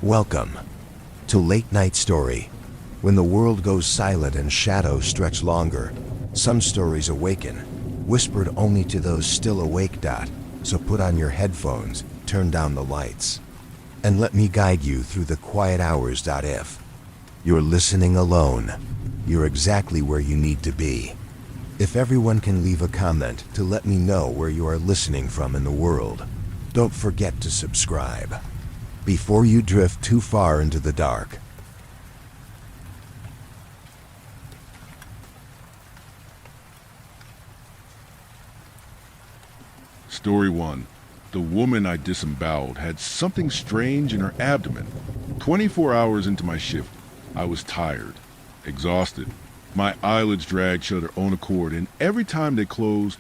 Welcome to Late Night Story. When the world goes silent and shadows stretch longer, some stories awaken, whispered only to those still awake. So put on your headphones, turn down the lights, and let me guide you through the quiet hours. If you're listening alone, you're exactly where you need to be. If everyone can leave a comment to let me know where you are listening from in the world, don't forget to subscribe before you drift too far into the dark. Story 1. The woman I disemboweled had something strange in her abdomen. 24 hours into my shift, I was tired, exhausted. My eyelids dragged shut of their own accord, and every time they closed,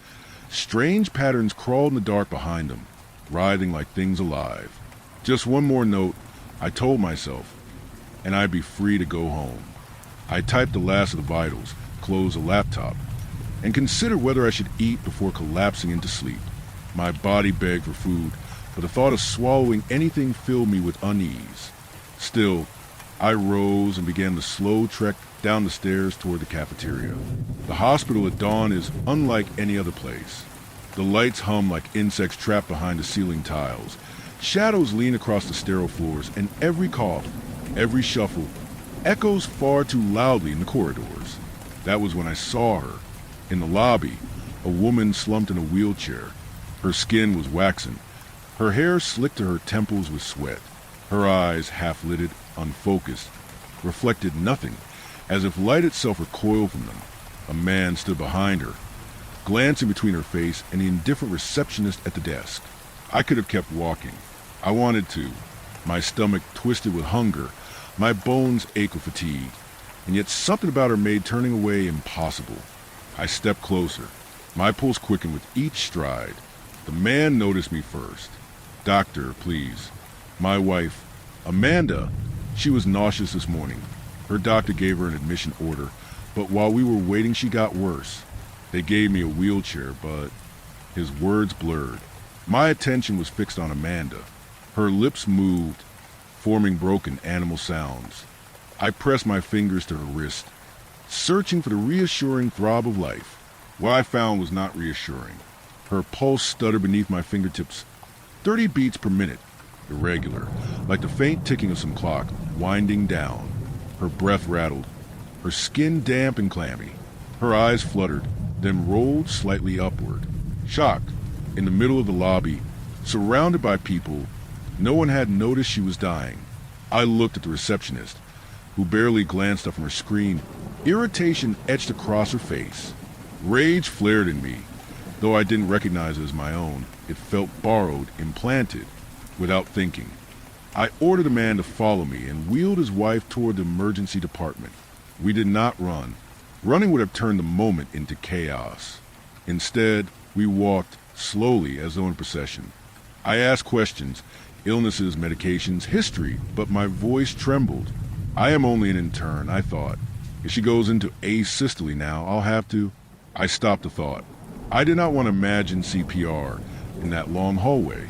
strange patterns crawled in the dark behind them, writhing like things alive. Just one more note, I told myself, and I'd be free to go home. I typed the last of the vitals, closed the laptop, and considered whether I should eat before collapsing into sleep. My body begged for food, but the thought of swallowing anything filled me with unease. Still, I rose and began the slow trek down the stairs toward the cafeteria. The hospital at dawn is unlike any other place. The lights hum like insects trapped behind the ceiling tiles. Shadows lean across the sterile floors, and every cough, every shuffle, echoes far too loudly in the corridors. That was when I saw her. In the lobby, a woman slumped in a wheelchair. Her skin was waxen, her hair slicked to her temples with sweat. Her eyes, half-lidded, unfocused, reflected nothing, as if light itself recoiled from them. A man stood behind her, glancing between her face and the indifferent receptionist at the desk. I could have kept walking. I wanted to. My stomach twisted with hunger, my bones ached with fatigue, and yet something about her made turning away impossible. I stepped closer. My pulse quickened with each stride. The man noticed me first. "Doctor, please. My wife, Amanda, she was nauseous this morning. Her doctor gave her an admission order, but while we were waiting she got worse. They gave me a wheelchair, but..." His words blurred. My attention was fixed on Amanda. Her lips moved, forming broken animal sounds. I pressed my fingers to her wrist, searching for the reassuring throb of life. What I found was not reassuring. Her pulse stuttered beneath my fingertips, 30 beats per minute, irregular, like the faint ticking of some clock, winding down. Her breath rattled, her skin damp and clammy. Her eyes fluttered, then rolled slightly upward. Shocked, in the middle of the lobby, surrounded by people, no one had noticed she was dying. I looked at the receptionist, who barely glanced up from her screen. Irritation etched across her face. Rage flared in me. Though I didn't recognize it as my own, it felt borrowed, implanted, without thinking. I ordered the man to follow me and wheeled his wife toward the emergency department. We did not run. Running would have turned the moment into chaos. Instead, we walked slowly as though in procession. I asked questions, illnesses, medications, history, but my voice trembled. I am only an intern, I thought. If she goes into asystole now, I'll have to... I stopped the thought. I did not want to imagine CPR in that long hallway.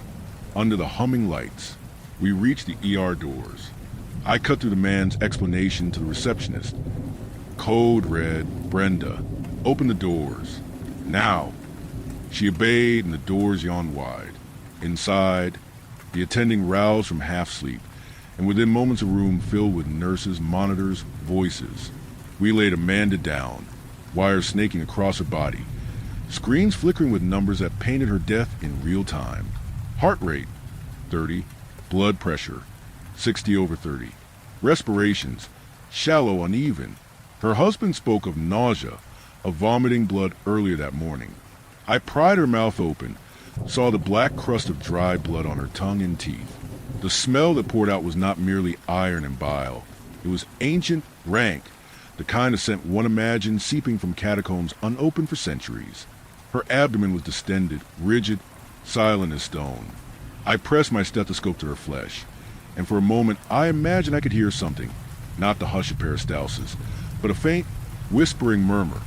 Under the humming lights, we reached the ER doors. I cut through the man's explanation to the receptionist. Code red, Brenda. Open the doors. Now. She obeyed and the doors yawned wide. Inside, the attending roused from half-sleep, and within moments a room filled with nurses, monitors, voices. We laid Amanda down, wires snaking across her body, screens flickering with numbers that painted her death in real time. Heart rate, 30. Blood pressure, 60/30. Respirations, shallow, uneven. Her husband spoke of nausea, of vomiting blood earlier that morning. I pried her mouth open, saw the black crust of dry blood on her tongue and teeth. The smell that poured out was not merely iron and bile. It was ancient, rank, the kind of scent one imagined seeping from catacombs unopened for centuries. Her abdomen was distended, rigid, silent as stone. I pressed my stethoscope to her flesh, and for a moment I imagined I could hear something, not the hush of peristalsis, but a faint, whispering murmur,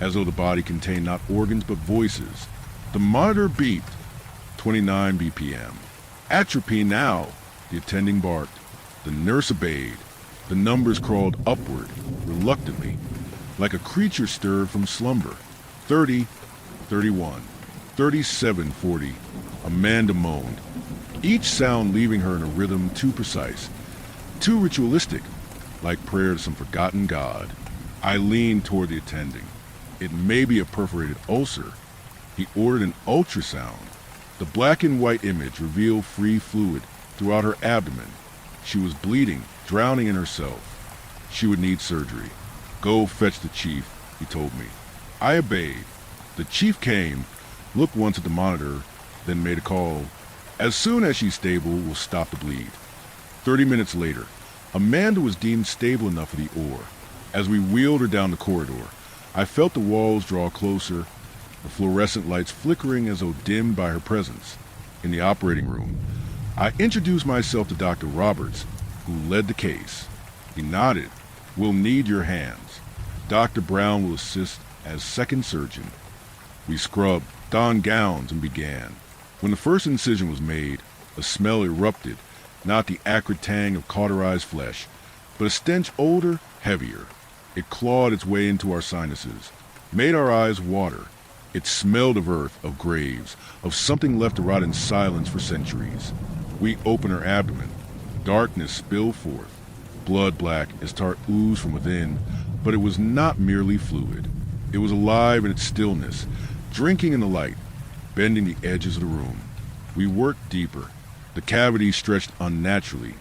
as though the body contained not organs but voices. The monitor beeped, 29 BPM. Atropine now, the attending barked. The nurse obeyed. The numbers crawled upward, reluctantly, like a creature stirred from slumber. 30, 31, 37, 40. Amanda moaned, each sound leaving her in a rhythm too precise, too ritualistic, like prayer to some forgotten god. I leaned toward the attending. It may be a perforated ulcer. He ordered an ultrasound. The black and white image revealed free fluid throughout her abdomen. She was bleeding, drowning in herself. She would need surgery. Go fetch the chief, he told me. I obeyed. The chief came, looked once at the monitor, then made a call. As soon as she's stable, we'll stop the bleed. 30 minutes later, Amanda was deemed stable enough for the OR. As we wheeled her down the corridor, I felt the walls draw closer, the fluorescent lights flickering as though dimmed by her presence. In the operating room, I introduced myself to Dr. Roberts, who led the case. He nodded. We'll need your hands. Dr. Brown will assist as second surgeon. We scrubbed, donned gowns, and began. When the first incision was made, a smell erupted, not the acrid tang of cauterized flesh, but a stench older, heavier. It clawed its way into our sinuses, made our eyes water. It smelled of earth, of graves, of something left to rot in silence for centuries. We opened her abdomen. Darkness spilled forth. Blood black as tar oozed from within, but it was not merely fluid. It was alive in its stillness, drinking in the light, bending the edges of the room. We worked deeper. The cavity stretched unnaturally,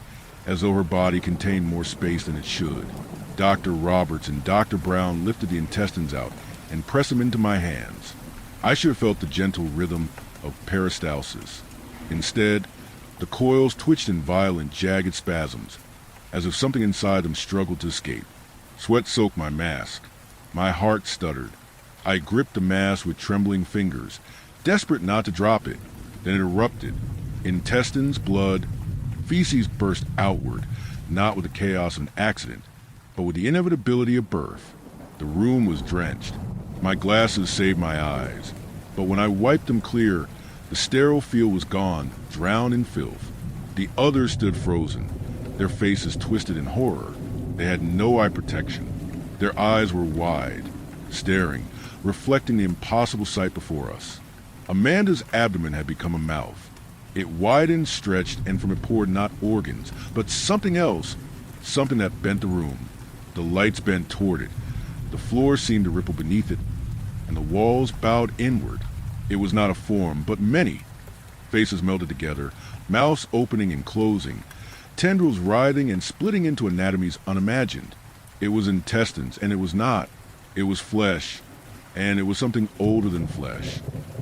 as though her body contained more space than it should. Dr. Roberts and Dr. Brown lifted the intestines out and pressed them into my hands. I should have felt the gentle rhythm of peristalsis. Instead, the coils twitched in violent, jagged spasms, as if something inside them struggled to escape. Sweat soaked my mask. My heart stuttered. I gripped the mask with trembling fingers, desperate not to drop it. Then it erupted. Intestines, blood, feces burst outward, not with the chaos of an accident, but with the inevitability of birth. The room was drenched. My glasses saved my eyes, but when I wiped them clear, the sterile field was gone, drowned in filth. The others stood frozen, their faces twisted in horror. They had no eye protection. Their eyes were wide, staring, reflecting the impossible sight before us. Amanda's abdomen had become a mouth. It widened, stretched, and from it poured not organs, but something else, something that bent the room. The lights bent toward it. The floor seemed to ripple beneath it, and the walls bowed inward. It was not a form, but many. Faces melted together, mouths opening and closing, tendrils writhing and splitting into anatomies unimagined. It was intestines, and it was not. It was flesh, and it was something older than flesh.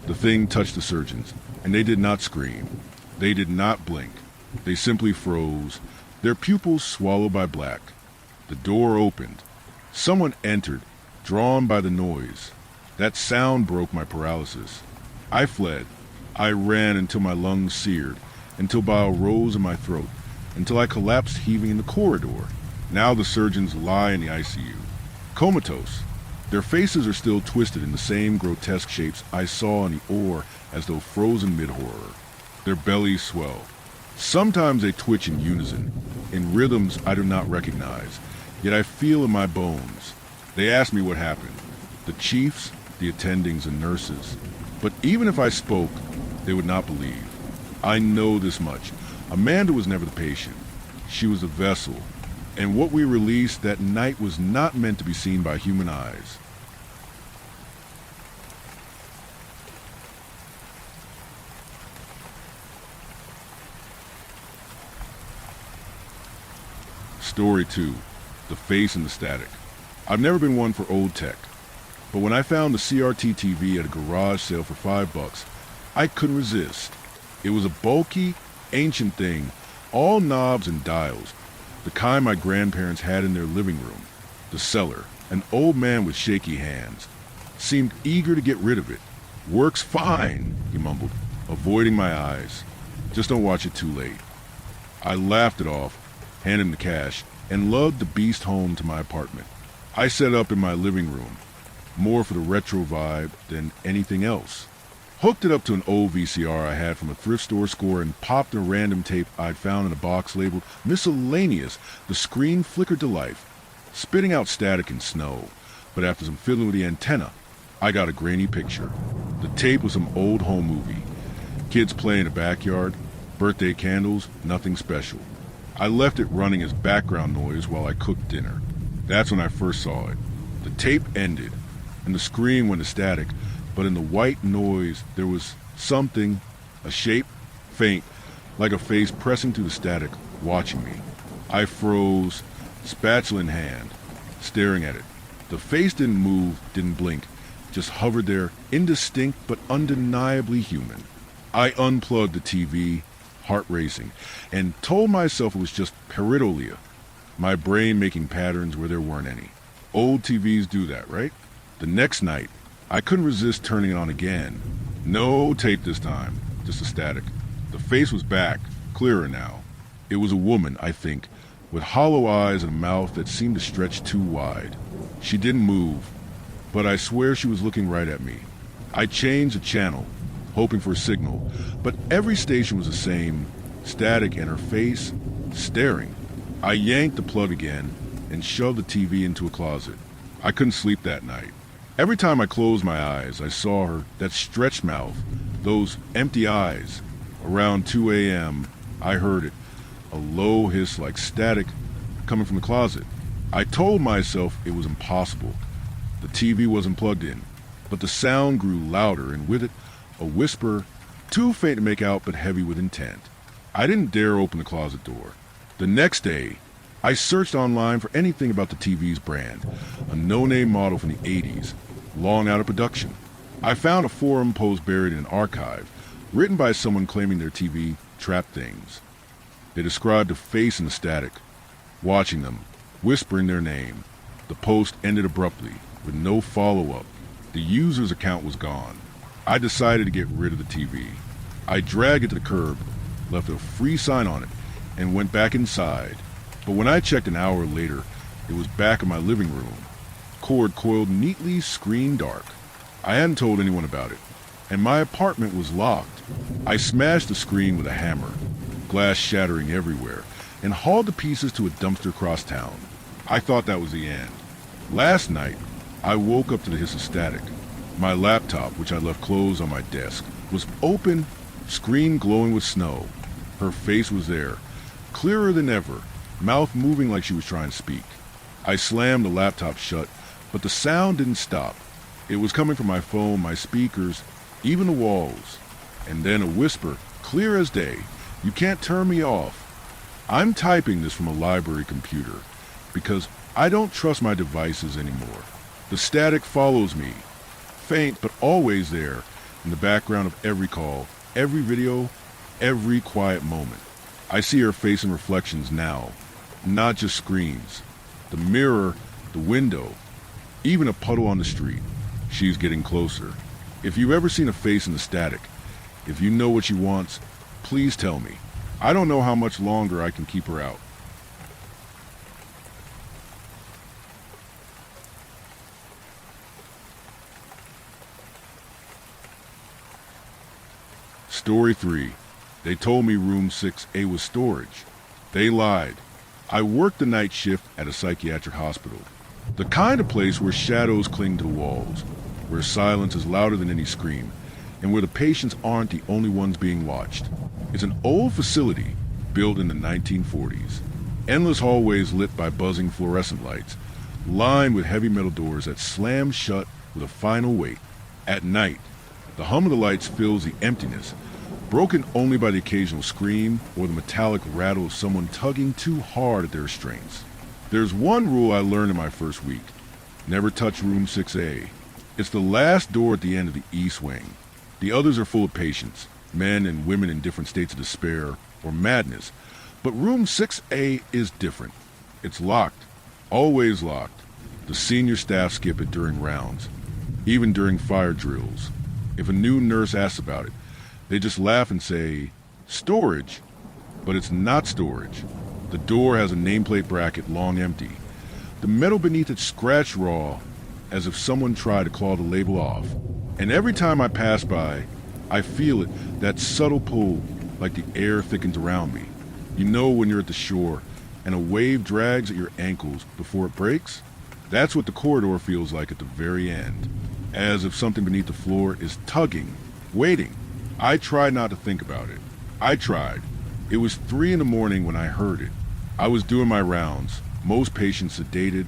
The thing touched the surgeons, and they did not scream. They did not blink. They simply froze, their pupils swallowed by black. The door opened. Someone entered, drawn by the noise. That sound broke my paralysis. I fled. I ran until my lungs seared, until bile rose in my throat, until I collapsed heaving in the corridor. Now the surgeons lie in the ICU, comatose. Their faces are still twisted in the same grotesque shapes I saw in the OR, as though frozen mid-horror. Their bellies swell. Sometimes they twitch in unison, in rhythms I do not recognize, yet I feel in my bones. They ask me what happened. The chiefs, the attendings, and nurses. But even if I spoke, they would not believe. I know this much. Amanda was never the patient. She was a vessel, and what we released that night was not meant to be seen by human eyes. Story 2. The Face and the Static. I've never been one for old tech, but when I found the CRT TV at a garage sale for $5, I couldn't resist. It was a bulky, ancient thing, all knobs and dials, the kind my grandparents had in their living room. The seller, an old man with shaky hands, seemed eager to get rid of it. "Works fine," he mumbled, avoiding my eyes. "Just don't watch it too late." I laughed it off, handed him the cash, and lugged the beast home to my apartment. I set up in my living room, more for the retro vibe than anything else. hooked it up to an old VCR I had from a thrift store score, and popped a random tape I'd found in a box labeled Miscellaneous. The screen flickered to life, spitting out static and snow. But after some fiddling with the antenna, I got a grainy picture. The tape was some old home movie. Kids play in the backyard, birthday candles, nothing special. I left it running as background noise while I cooked dinner. That's when I first saw it. The tape ended, and the screen went to static, but in the white noise there was something, a shape, faint, like a face pressing through the static, watching me. I froze, spatula in hand, staring at it. The face didn't move, didn't blink, just hovered there, indistinct but undeniably human. I unplugged the TV, heart racing, and told myself it was just pareidolia, my brain making patterns where there weren't any. Old TVs do that, right? The next night, I couldn't resist turning it on again. No tape this time, just a static. The face was back, clearer now. It was a woman, I think, with hollow eyes and a mouth that seemed to stretch too wide. She didn't move, but I swear she was looking right at me. I changed the channel, hoping for a signal, but every station was the same, static, and her face staring. I yanked the plug again and shoved the TV into a closet. I couldn't sleep that night. Every time I closed my eyes, I saw her, that stretched mouth, those empty eyes. Around 2 a.m., I heard it, a low hiss like static coming from the closet. I told myself it was impossible. The TV wasn't plugged in, but the sound grew louder, and with it, a whisper, too faint to make out but heavy with intent. I didn't dare open the closet door. The next day, I searched online for anything about the TV's brand, a no-name model from the 80s, long out of production. I found a forum post buried in an archive, written by someone claiming their TV trapped things. They described a face in the static, watching them, whispering their name. The post ended abruptly, with no follow-up. The user's account was gone. I decided to get rid of the TV. I dragged it to the curb, left a free sign on it, and went back inside. But when I checked an hour later, it was back in my living room, cord coiled neatly, screen dark. I hadn't told anyone about it, and my apartment was locked. I smashed the screen with a hammer, glass shattering everywhere, and hauled the pieces to a dumpster across town. I thought that was the end. Last night, I woke up to the hiss of static. My laptop, which I left closed on my desk, was open, screen glowing with snow. Her face was there, clearer than ever, mouth moving like she was trying to speak. I slammed the laptop shut, but the sound didn't stop. It was coming from my phone, my speakers, even the walls. And then a whisper, clear as day, "You can't turn me off." I'm typing this from a library computer, because I don't trust my devices anymore. The static follows me, faint but always there, in the background of every call, every video, every quiet moment. I see her face in reflections now, not just screens. The mirror, the window, even a puddle on the street. She's getting closer. If you've ever seen a face in the static, if you know what she wants, please tell me. I don't know how much longer I can keep her out. Story 3. They told me room 6A was storage. They lied. I worked the night shift at a psychiatric hospital. The kind of place where shadows cling to the walls, where silence is louder than any scream, and where the patients aren't the only ones being watched. It's an old facility built in the 1940s. Endless hallways lit by buzzing fluorescent lights, lined with heavy metal doors that slam shut with a final weight. At night, the hum of the lights fills the emptiness, broken only by the occasional scream or the metallic rattle of someone tugging too hard at their restraints. There's one rule I learned in my first week. Never touch room 6A. It's the last door at the end of the east wing. The others are full of patients, men and women in different states of despair or madness. But room 6A is different. It's locked, always locked. The senior staff skip it during rounds, even during fire drills. If a new nurse asks about it, they just laugh and say, "Storage," but it's not storage. The door has a nameplate bracket long empty. The metal beneath it scratched raw, as if someone tried to claw the label off. And every time I pass by, I feel it, that subtle pull, like the air thickens around me. You know when you're at the shore and a wave drags at your ankles before it breaks? That's what the corridor feels like at the very end, as if something beneath the floor is tugging, waiting. I tried not to think about it. I tried. It was 3 in the morning when I heard it. I was doing my rounds, most patients sedated,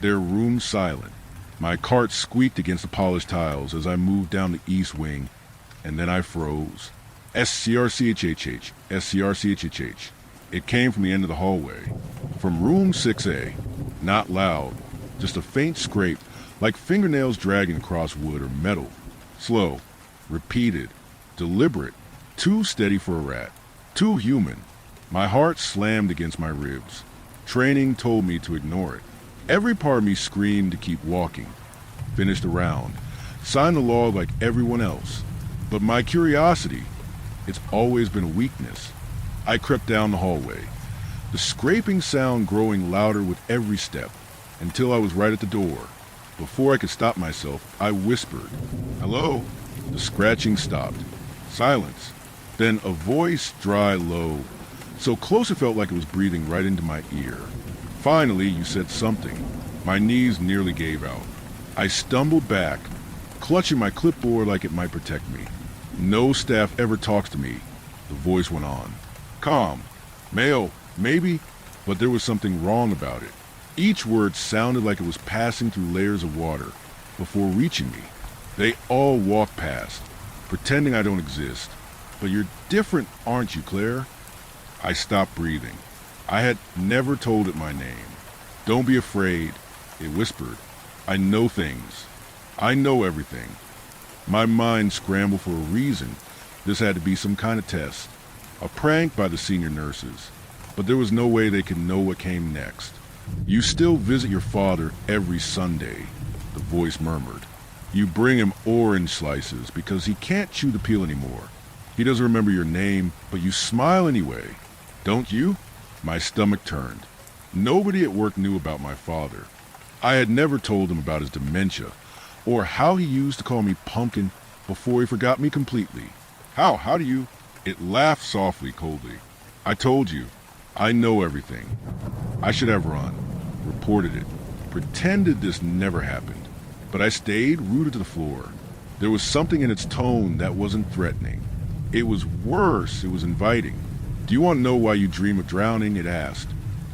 their rooms silent. My cart squeaked against the polished tiles as I moved down the east wing, and then I froze. SCRCHHH, SCRCHHH. It came from the end of the hallway, from room 6A. Not loud, just a faint scrape, like fingernails dragging across wood or metal. Slow, repeated, deliberate, too steady for a rat, too human. My heart slammed against my ribs. Training told me to ignore it. Every part of me screamed to keep walking. Finished the round, signed the log like everyone else. But my curiosity, it's always been a weakness. I crept down the hallway, the scraping sound growing louder with every step, until I was right at the door. Before I could stop myself, I whispered, "Hello?" The scratching stopped. Silence. Then a voice, dry, low, so close it felt like it was breathing right into my ear. Finally, you said something. My knees nearly gave out. I stumbled back, clutching my clipboard like it might protect me. No staff ever talks to me. The voice went on. Calm. Male, maybe, but there was something wrong about it. Each word sounded like it was passing through layers of water before reaching me. They all walk past, pretending I don't exist. But you're different, aren't you, Claire? I stopped breathing. I had never told it my name. Don't be afraid, it whispered. I know things. I know everything. My mind scrambled for a reason. This had to be some kind of test. A prank by the senior nurses. But there was no way they could know what came next. You still visit your father every Sunday, the voice murmured. You bring him orange slices because he can't chew the peel anymore. He doesn't remember your name, but you smile anyway. Don't you? My stomach turned. Nobody at work knew about my father. I had never told him about his dementia, or how he used to call me Pumpkin before he forgot me completely. How do you? It laughed softly, coldly. I told you. I know everything. I should have run, reported it, pretended this never happened. But I stayed rooted to the floor. There was something in its tone that wasn't threatening. It was worse, it was inviting. Do you want to know why you dream of drowning? It asked.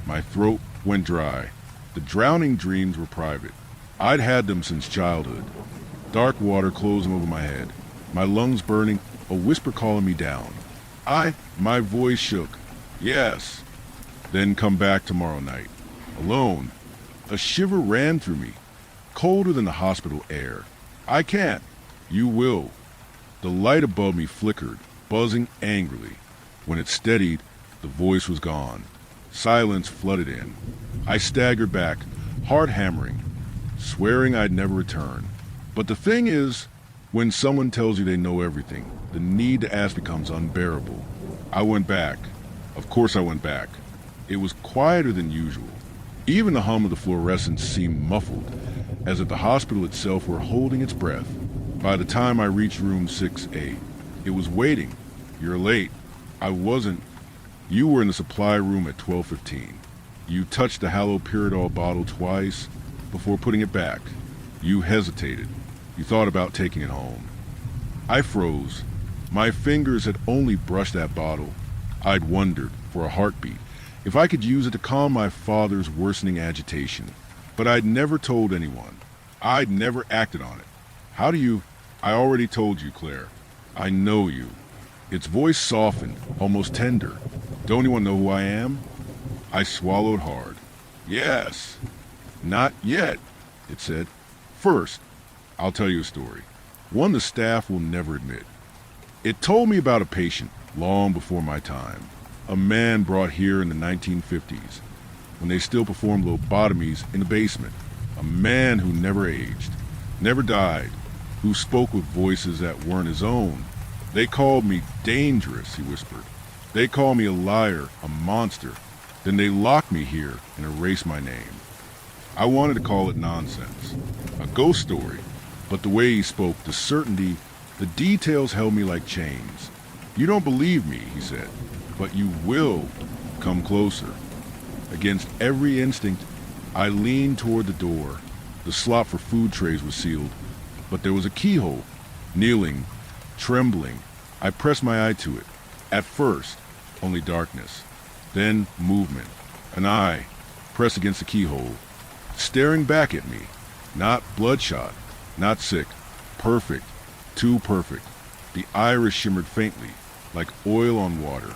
My throat went dry. The drowning dreams were private. I'd had them since childhood. Dark water closing over my head, my lungs burning, a whisper calling me down. My voice shook. Yes. Then come back tomorrow night. Alone. A shiver ran through me, colder than the hospital air. I can't. You will. The light above me flickered, buzzing angrily. When it steadied, the voice was gone. Silence flooded in. I staggered back, heart hammering, swearing I'd never return. But the thing is, when someone tells you they know everything, the need to ask becomes unbearable. I went back. Of course I went back. It was quieter than usual. Even the hum of the fluorescents seemed muffled, as if the hospital itself were holding its breath. By the time I reached room 6A, it was waiting. You're late. I wasn't. You were in the supply room at 12:15. You touched the haloperidol bottle twice before putting it back. You hesitated. You thought about taking it home. I froze. My fingers had only brushed that bottle. I'd wondered, for a heartbeat, if I could use it to calm my father's worsening agitation. But I'd never told anyone. I'd never acted on it. How do you... I already told you, Claire. I know you. Its voice softened, almost tender. Don't you want to know who I am? I swallowed hard. Yes. Not yet, it said. First, I'll tell you a story. One the staff will never admit. It told me about a patient long before my time. A man brought here in the 1950s, when they still performed lobotomies in the basement. A man who never aged, never died, who spoke with voices that weren't his own. They called me dangerous, he whispered. They called me a liar, a monster. Then they locked me here and erased my name. I wanted to call it nonsense, a ghost story, but the way he spoke, the certainty, The details held me like chains. "You don't believe me," he said, "but you will come closer." Against every instinct, I leaned toward the door. The slot for food trays was sealed, but there was a keyhole. Kneeling, trembling, I pressed my eye to it. At first, only darkness. Then movement. An eye pressed against the keyhole, staring back at me. Not bloodshot, not sick. Perfect. Too perfect. The iris shimmered faintly, like oil on water.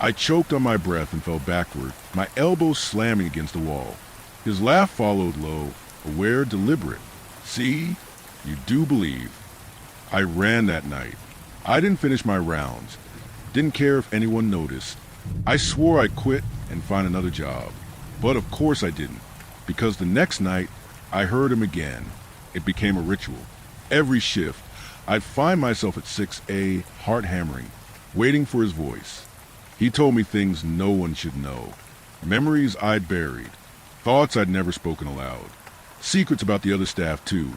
I choked on my breath and fell backward, my elbows slamming against the wall. His laugh followed low, aware, deliberate. "See? You do believe." I ran that night. I didn't finish my rounds. Didn't care if anyone noticed. I swore I'd quit and find another job. But of course I didn't, because the next night I heard him again. It became a ritual. Every shift, I'd find myself at 6A, heart hammering, waiting for his voice. He told me things no one should know. Memories I'd buried. Thoughts I'd never spoken aloud. Secrets about the other staff too.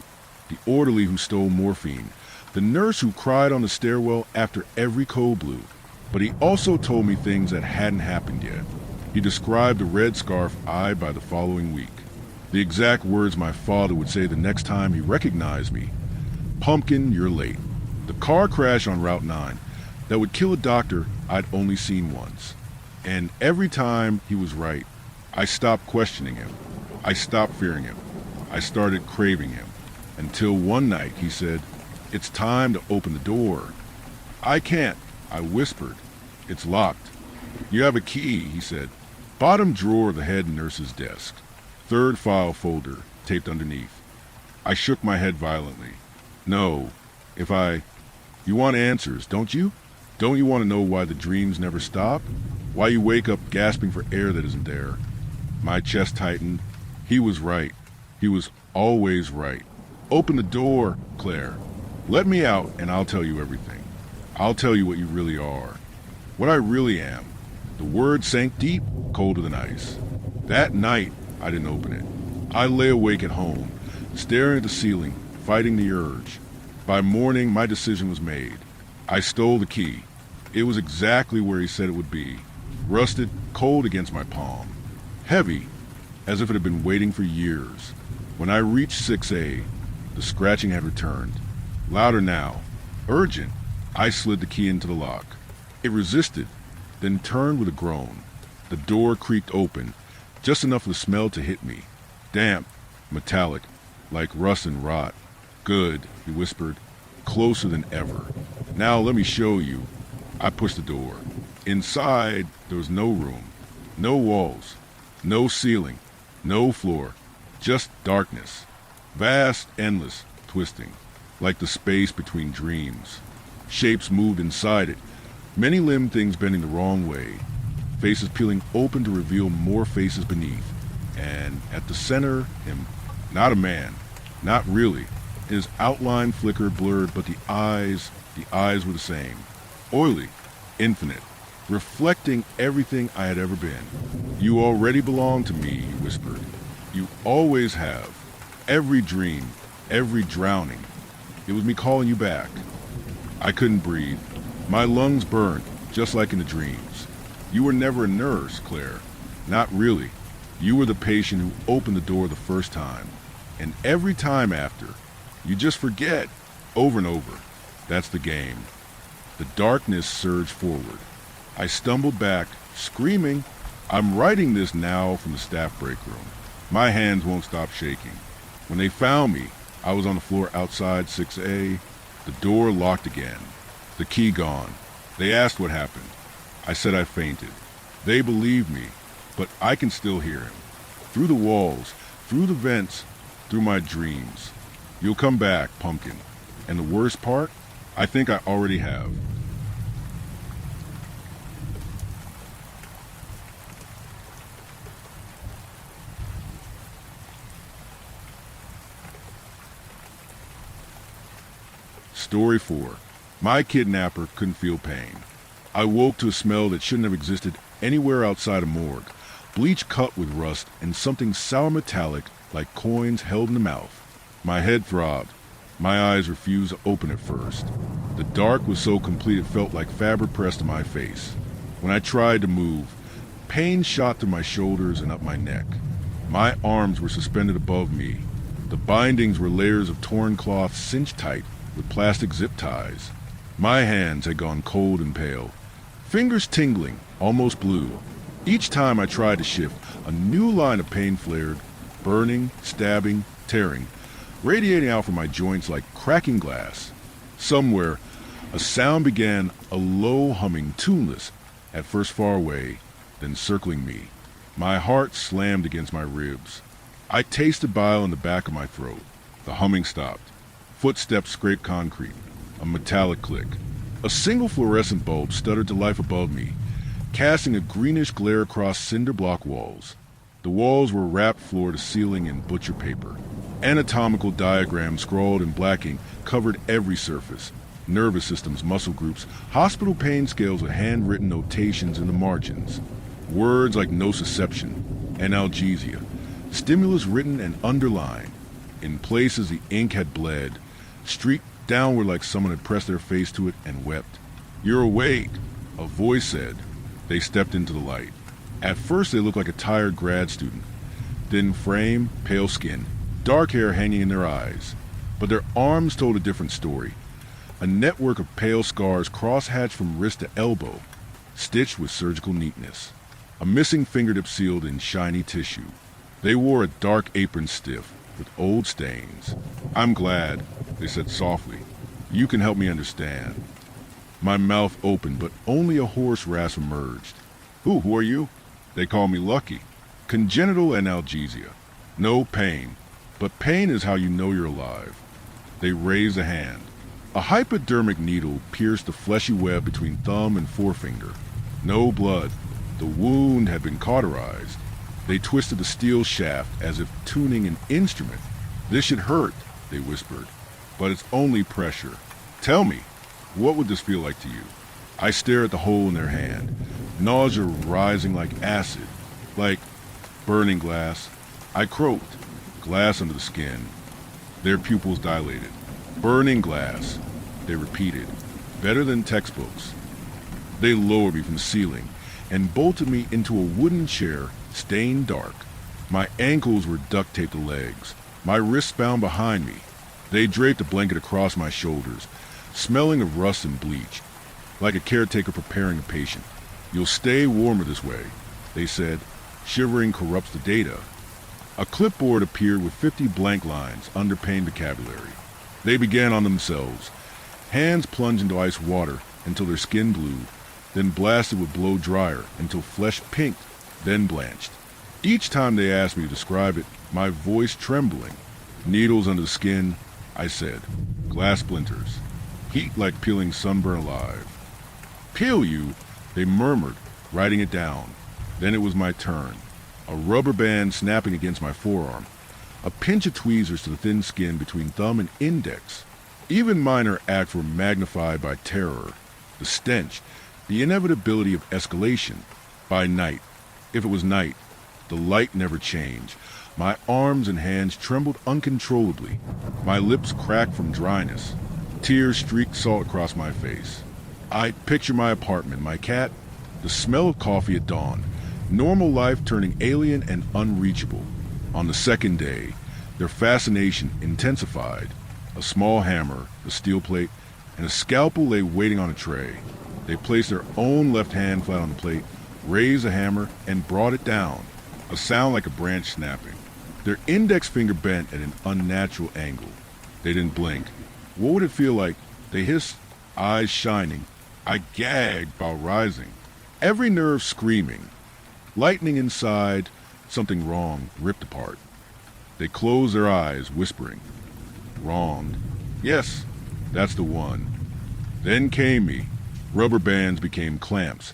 The orderly who stole morphine. The nurse who cried on the stairwell after every code blue. But he also told me things that hadn't happened yet. He described the red scarf eyed by the following week. The exact words my father would say the next time he recognized me. "Pumpkin, you're late." The car crash on Route 9 that would kill a doctor I'd only seen once. And every time he was right, I stopped questioning him. I stopped fearing him. I started craving him. Until one night he said, "It's time to open the door." "I can't," I whispered. "It's locked." "You have a key," he said. "Bottom drawer of the head nurse's desk. Third file folder, taped underneath." I shook my head violently. "No, You want answers, don't you? Don't you want to know why the dreams never stop? Why you wake up gasping for air that isn't there?" My chest tightened. He was right. He was always right. "Open the door, Claire. Let me out and I'll tell you everything. I'll tell you what you really are. What I really am." The word sank deep, colder than ice. That night, I didn't open it. I lay awake at home, staring at the ceiling, fighting the urge. By morning, my decision was made. I stole the key. It was exactly where he said it would be. Rusted, cold against my palm. Heavy, as if it had been waiting for years. When I reached 6A, the scratching had returned. Louder now. Urgent. I slid the key into the lock. It resisted, then turned with a groan. The door creaked open, just enough for the smell to hit me. Damp, metallic, like rust and rot. "Good," he whispered, closer than ever. "Now let me show you." I pushed the door. Inside, there was no room, no walls, no ceiling, no floor, just darkness. Vast, endless, twisting, like the space between dreams. Shapes moved inside it, many limbed things bending the wrong way, faces peeling open to reveal more faces beneath. And at the center, him, not a man, not really. His outline flickered, blurred, but the eyes were the same. Oily, infinite, reflecting everything I had ever been. "You already belong to me," he whispered. "You always have. Every dream, every drowning. It was me calling you back." I couldn't breathe. My lungs burned, just like in the dreams. "You were never a nurse, Claire. Not really. You were the patient who opened the door the first time. And every time after, you just forget, over and over. That's the game." The darkness surged forward. I stumbled back, screaming. I'm writing this now from the staff break room. My hands won't stop shaking. When they found me, I was on the floor outside 6A. The door locked again. The key gone. They asked what happened. I said I fainted. They believed me, but I can still hear him. Through the walls, through the vents, through my dreams. "You'll come back, Pumpkin. And the worst part? I think I already have." Story 4. My kidnapper couldn't feel pain. I woke to a smell that shouldn't have existed anywhere outside a morgue. Bleach cut with rust and something sour metallic like coins held in the mouth. My head throbbed. My eyes refused to open at first. The dark was so complete it felt like fabric pressed to my face. When I tried to move, pain shot through my shoulders and up my neck. My arms were suspended above me. The bindings were layers of torn cloth cinched tight with plastic zip ties. My hands had gone cold and pale, fingers tingling, almost blue. Each time I tried to shift, a new line of pain flared, burning, stabbing, tearing, radiating out from my joints like cracking glass. Somewhere, a sound began, a low humming, tuneless, at first far away, then circling me. My heart slammed against my ribs. I tasted bile in the back of my throat. The humming stopped. Footsteps scraped concrete. A metallic click. A single fluorescent bulb stuttered to life above me, casting a greenish glare across cinder block walls. The walls were wrapped floor to ceiling in butcher paper. Anatomical diagrams scrawled in black ink covered every surface. Nervous systems, muscle groups, hospital pain scales with handwritten notations in the margins. Words like nociception, analgesia, stimulus written and underlined. In places the ink had bled, streaked downward like someone had pressed their face to it and wept. "You're awake," a voice said. They stepped into the light. At first they looked like a tired grad student. Thin frame, pale skin, dark hair hanging in their eyes. But their arms told a different story. A network of pale scars cross-hatched from wrist to elbow, stitched with surgical neatness. A missing fingertip sealed in shiny tissue. They wore a dark apron stiff, with old stains. "I'm glad," they said softly. "You can help me understand." My mouth opened, but only a hoarse rasp emerged. Who are you?" "They call me Lucky. Congenital analgesia. No pain. But pain is how you know you're alive." They raised a hand. A hypodermic needle pierced the fleshy web between thumb and forefinger. No blood. The wound had been cauterized. They twisted the steel shaft as if tuning an instrument. "This should hurt," they whispered. "But it's only pressure. Tell me, what would this feel like to you?" I stared at the hole in their hand. Nausea rising like acid, like burning glass. I croaked. Glass under the skin. Their pupils dilated. "Burning glass," they repeated. "Better than textbooks." They lowered me from the ceiling and bolted me into a wooden chair, stained dark. My ankles were duct taped to legs, my wrists bound behind me. They draped a blanket across my shoulders, smelling of rust and bleach, like a caretaker preparing a patient. "You'll stay warmer this way," they said. "Shivering corrupts the data." A clipboard appeared with 50 blank lines under pain vocabulary. They began on themselves. Hands plunged into ice water until their skin blue, then blasted with blow dryer until flesh pinked, then blanched. Each time they asked me to describe it, my voice trembling. "Needles under the skin," I said. "Glass splinters. Heat like peeling sunburn alive." "Peel you," they murmured, writing it down. Then it was my turn. A rubber band snapping against my forearm. A pinch of tweezers to the thin skin between thumb and index. Even minor acts were magnified by terror. The stench, the inevitability of escalation. By night, if it was night, the light never changed. My arms and hands trembled uncontrollably. My lips cracked from dryness. Tears streaked salt across my face. I picture my apartment, my cat, the smell of coffee at dawn, normal life turning alien and unreachable. On the second day, their fascination intensified. A small hammer, a steel plate, and a scalpel lay waiting on a tray. They placed their own left hand flat on the plate, raised the hammer, and brought it down, a sound like a branch snapping. Their index finger bent at an unnatural angle. They didn't blink. What would it feel like? They hissed, eyes shining. I gagged while rising, every nerve screaming. Lightning inside, something wrong, ripped apart. They closed their eyes, whispering. Wrong. Yes, that's the one. Then came me. Rubber bands became clamps.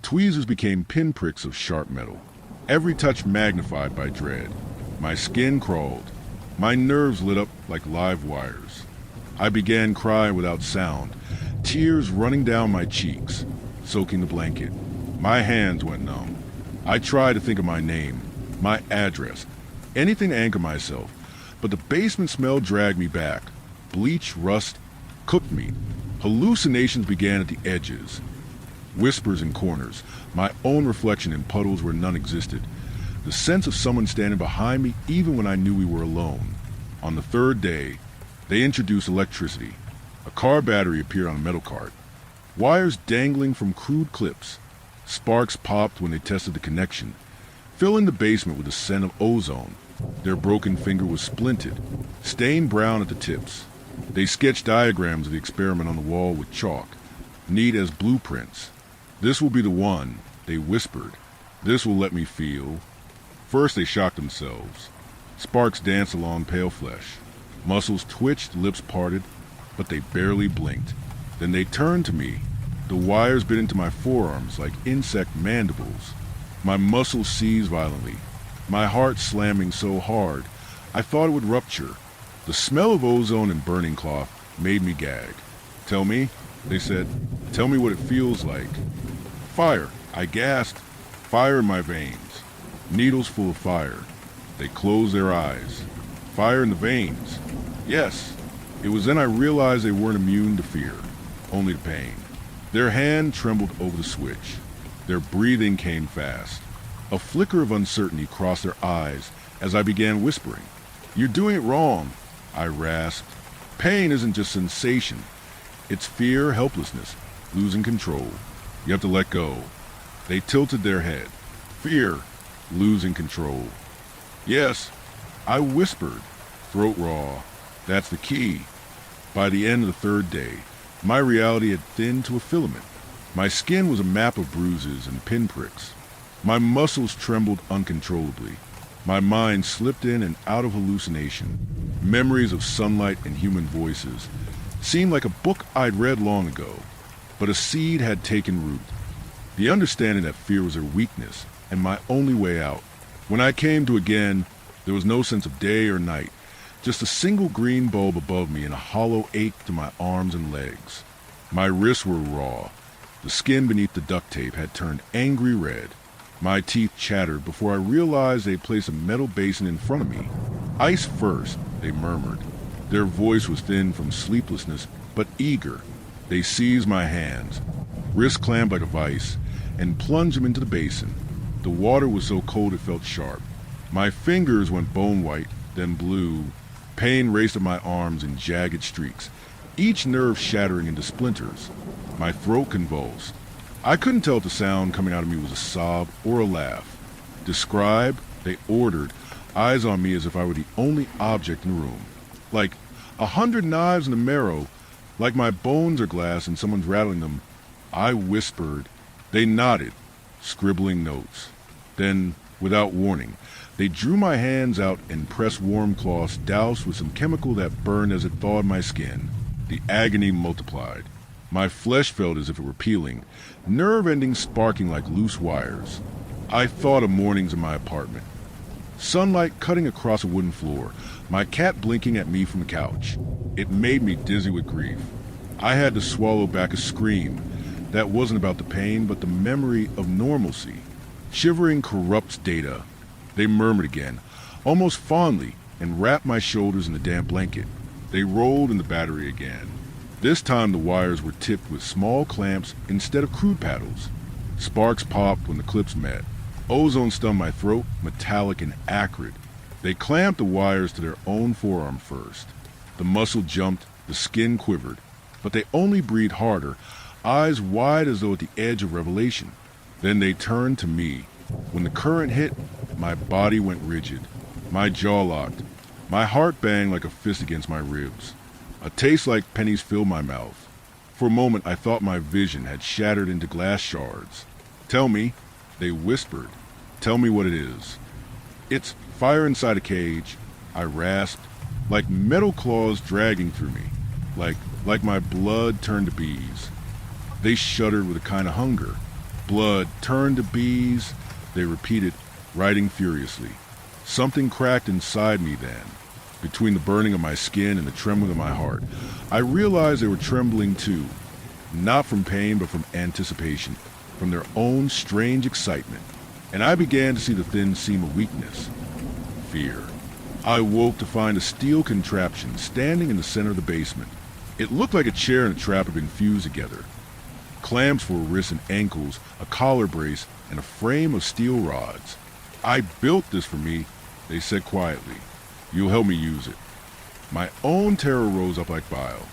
Tweezers became pinpricks of sharp metal. Every touch magnified by dread. My skin crawled. My nerves lit up like live wires. I began crying without sound, tears running down my cheeks, soaking the blanket. My hands went numb. I tried to think of my name, my address, anything to anchor myself, but the basement smell dragged me back. bleach, rust, cooked meat. Hallucinations began at the edges. Whispers in corners, my own reflection in puddles where none existed. The sense of someone standing behind me even when I knew we were alone. On the third day, they introduced electricity. A car battery appeared on a metal cart. Wires dangling from crude clips. Sparks popped when they tested the connection, filling the basement with a scent of ozone. Their broken finger was splinted, stained brown at the tips. They sketched diagrams of the experiment on the wall with chalk, neat as blueprints. "This will be the one," they whispered. "This will let me feel." First they shocked themselves. Sparks danced along pale flesh. Muscles twitched, lips parted, but they barely blinked. Then they turned to me. The wires bit into my forearms like insect mandibles. My muscles seized violently, my heart slamming so hard I thought it would rupture. The smell of ozone and burning cloth made me gag. "Tell me," they said. "Tell me what it feels like." "Fire," I gasped. "Fire in my veins." Needles full of fire. They closed their eyes. Fire in the veins. Yes. It was then I realized they weren't immune to fear, only to pain. Their hand trembled over the switch. Their breathing came fast. A flicker of uncertainty crossed their eyes as I began whispering. "You're doing it wrong," I rasped. "Pain isn't just sensation. It's fear, helplessness, losing control. You have to let go." They tilted their head. "Fear, losing control." "Yes," I whispered, throat raw. "That's the key." By the end of the third day, my reality had thinned to a filament. My skin was a map of bruises and pinpricks. My muscles trembled uncontrollably. My mind slipped in and out of hallucination. Memories of sunlight and human voices seemed like a book I'd read long ago, but a seed had taken root. The understanding that fear was a weakness and my only way out. When I came to again, there was no sense of day or night, just a single green bulb above me and a hollow ache to my arms and legs. My wrists were raw. The skin beneath the duct tape had turned angry red. My teeth chattered before I realized they had placed a metal basin in front of me. "Ice first," they murmured. Their voice was thin from sleeplessness, but eager. They seized my hands, wrists clamped like a vice, and plunged them into the basin. The water was so cold it felt sharp. My fingers went bone white, then blue. Pain raced up my arms in jagged streaks, each nerve shattering into splinters. My throat convulsed. I couldn't tell if the sound coming out of me was a sob or a laugh. "Describe," they ordered, eyes on me as if I were the only object in the room. Like 100 knives in the marrow, like my bones are glass and someone's rattling them. I whispered. They nodded, scribbling notes. Then, without warning, they drew my hands out and pressed warm cloths doused with some chemical that burned as it thawed my skin. The agony multiplied. My flesh felt as if it were peeling, nerve endings sparking like loose wires. I thought of mornings in my apartment. Sunlight cutting across a wooden floor, my cat blinking at me from the couch. It made me dizzy with grief. I had to swallow back a scream that wasn't about the pain, but the memory of normalcy. Shivering corrupts data. They murmured again, almost fondly, and wrapped my shoulders in the damp blanket. They rolled in the battery again. This time the wires were tipped with small clamps instead of crude paddles. Sparks popped when the clips met. Ozone stung my throat, metallic and acrid. They clamped the wires to their own forearm first. The muscle jumped, the skin quivered, but they only breathed harder, eyes wide as though at the edge of revelation. Then they turned to me. When the current hit, my body went rigid. My jaw locked. My heart banged like a fist against my ribs. A taste like pennies filled my mouth. For a moment I thought my vision had shattered into glass shards. "Tell me," they whispered. "Tell me what it is." "It's fire inside a cage," I rasped, like metal claws dragging through me, like my blood turned to bees. They shuddered with a kind of hunger. "Blood turned to bees," they repeated, writing furiously. Something cracked inside me then. Between the burning of my skin and the trembling of my heart, I realized they were trembling too. Not from pain, but from anticipation, from their own strange excitement. And I began to see the thin seam of weakness. Fear. I woke to find a steel contraption standing in the center of the basement. It looked like a chair and a trap had been fused together. Clamps for wrists and ankles, a collar brace, and a frame of steel rods. "I built this for me," they said quietly. "You'll help me use it." My own terror rose up like bile,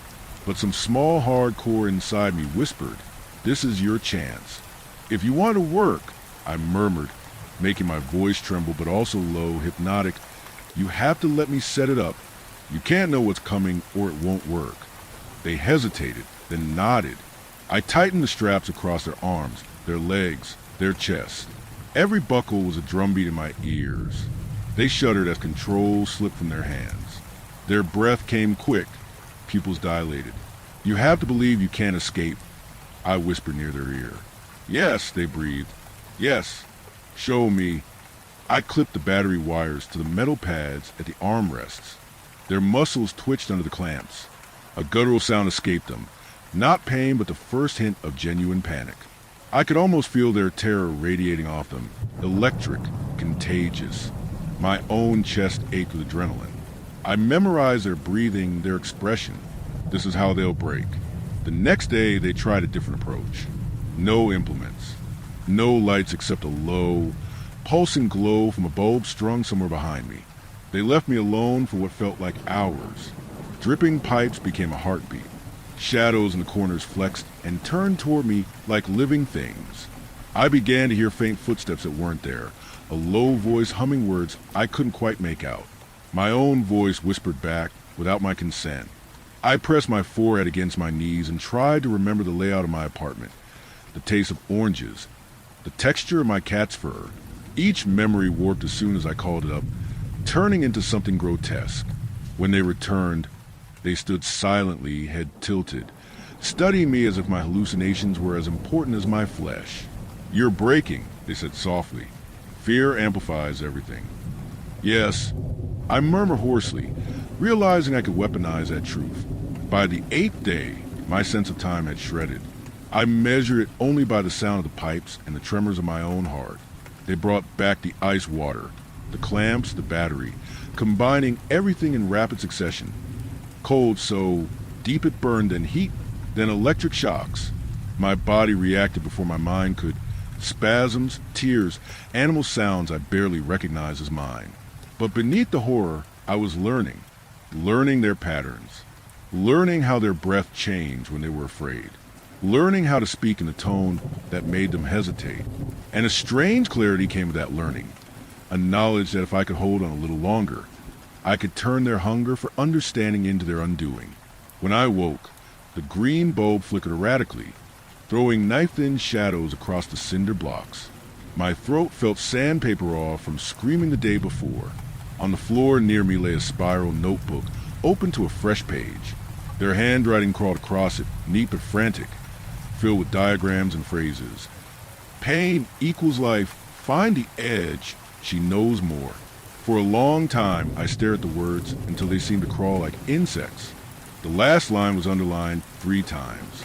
but some small hard core inside me whispered, "This is your chance. If you want to work," I murmured, making my voice tremble but also low, hypnotic, "you have to let me set it up. You can't know what's coming or it won't work." They hesitated, then nodded. I tightened the straps across their arms, their legs, their chests. Every buckle was a drumbeat in my ears. They shuddered as control slipped from their hands. Their breath came quick, pupils dilated. "You have to believe you can't escape," I whispered near their ear. "Yes," they breathed. "Yes. Show me." I clipped the battery wires to the metal pads at the armrests. Their muscles twitched under the clamps. A guttural sound escaped them. Not pain, but the first hint of genuine panic. I could almost feel their terror radiating off them. Electric, contagious. My own chest ached with adrenaline. I memorized their breathing, their expression. This is how they'll break. The next day, they tried a different approach. No implements. No lights except a low, pulsing glow from a bulb strung somewhere behind me. They left me alone for what felt like hours. Dripping pipes became a heartbeat. Shadows in the corners flexed and turned toward me like living things. I began to hear faint footsteps that weren't there, a low voice humming words I couldn't quite make out. My own voice whispered back without my consent. I pressed my forehead against my knees and tried to remember the layout of my apartment, the taste of oranges, the texture of my cat's fur. Each memory warped as soon as I called it up, turning into something grotesque. When they returned, they stood silently, head tilted, studying me as if my hallucinations were as important as my flesh. "You're breaking," they said softly. "Fear amplifies everything." "Yes," I murmured hoarsely, realizing I could weaponize that truth. By the 8th day, my sense of time had shredded. I measured it only by the sound of the pipes and the tremors of my own heart. They brought back the ice water, the clamps, the battery, combining everything in rapid succession. Cold so deep it burned, then heat, then electric shocks. My body reacted before my mind could. Spasms, tears, animal sounds I barely recognized as mine. But beneath the horror, I was learning their patterns, learning how their breath changed when they were afraid, learning how to speak in a tone that made them hesitate. And a strange clarity came with that learning, a knowledge that if I could hold on a little longer, I could turn their hunger for understanding into their undoing. When I woke, the green bulb flickered erratically, throwing knife-thin shadows across the cinder blocks. My throat felt sandpaper off from screaming the day before. On the floor near me lay a spiral notebook, open to a fresh page. Their handwriting crawled across it, neat but frantic, filled with diagrams and phrases. "Pain equals life. Find the edge. She knows more." For a long time, I stared at the words until they seemed to crawl like insects. The last line was underlined 3 times.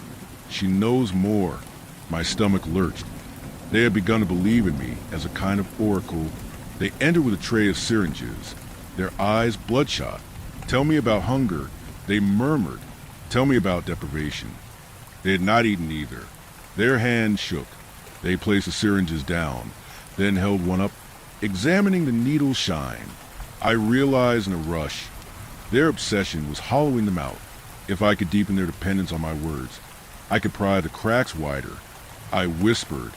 "She knows more." My stomach lurched. They had begun to believe in me as a kind of oracle. They entered with a tray of syringes, their eyes bloodshot. "Tell me about hunger," they murmured. "Tell me about deprivation." They had not eaten either. Their hands shook. They placed the syringes down, then held one up, examining the needle's shine. I realized in a rush, their obsession was hollowing them out. If I could deepen their dependence on my words, I could pry the cracks wider. I whispered,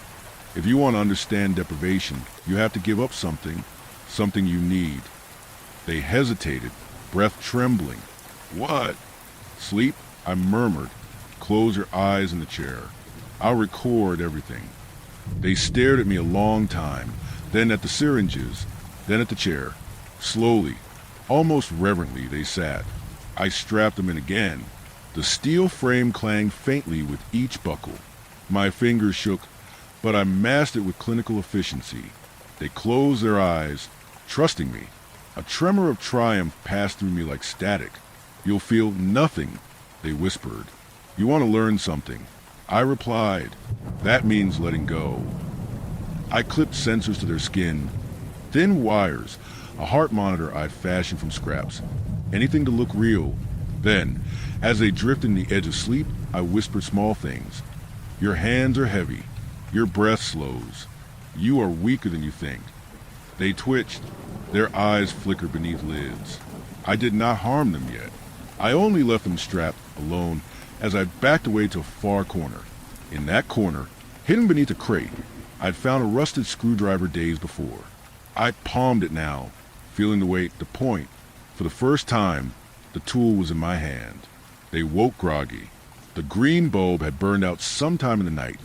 "If you want to understand deprivation, you have to give up something you need." They hesitated, breath trembling. "What?" "Sleep," I murmured. "Close your eyes in the chair. I'll record everything." They stared at me a long time, then at the syringes, then at the chair. Slowly, almost reverently, they sat. I strapped them in again. The steel frame clanged faintly with each buckle. My fingers shook, but I mastered it with clinical efficiency. They closed their eyes, trusting me. A tremor of triumph passed through me like static. "You'll feel nothing," they whispered. "You want to learn something." I replied, "That means letting go." I clipped sensors to their skin, thin wires, a heart monitor I'd fashioned from scraps. Anything to look real. Then, as they drifted in the edge of sleep, I whispered small things. Your hands are heavy. Your breath slows. You are weaker than you think. They twitched. Their eyes flickered beneath lids. I did not harm them yet. I only left them strapped, alone, as I backed away to a far corner. In that corner, hidden beneath a crate, I'd found a rusted screwdriver days before. I palmed it now, feeling the weight, the point. For the first time, the tool was in my hand. They woke groggy. The green bulb had burned out sometime in the night,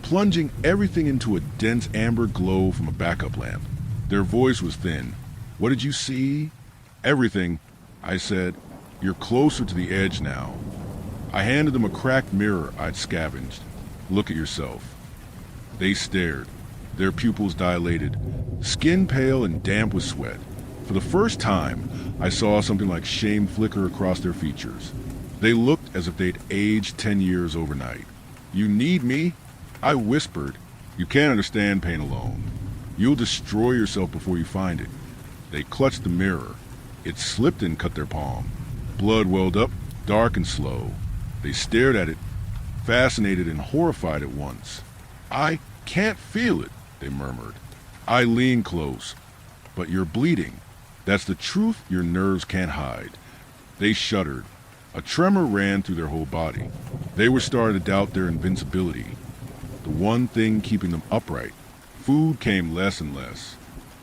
plunging everything into a dense amber glow from a backup lamp. Their voice was thin. What did you see? Everything, I said. You're closer to the edge now. I handed them a cracked mirror I'd scavenged. Look at yourself. They stared, their pupils dilated, skin pale and damp with sweat. For the first time, I saw something like shame flicker across their features. They looked as if they'd aged 10 years overnight. You need me? I whispered. You can't understand pain alone. You'll destroy yourself before you find it. They clutched the mirror. It slipped and cut their palm. Blood welled up, dark and slow. They stared at it, fascinated and horrified at once. I can't feel it, they murmured. I leaned close. But you're bleeding. That's the truth your nerves can't hide. They shuddered. A tremor ran through their whole body. They were starting to doubt their invincibility. The one thing keeping them upright. Food came less and less.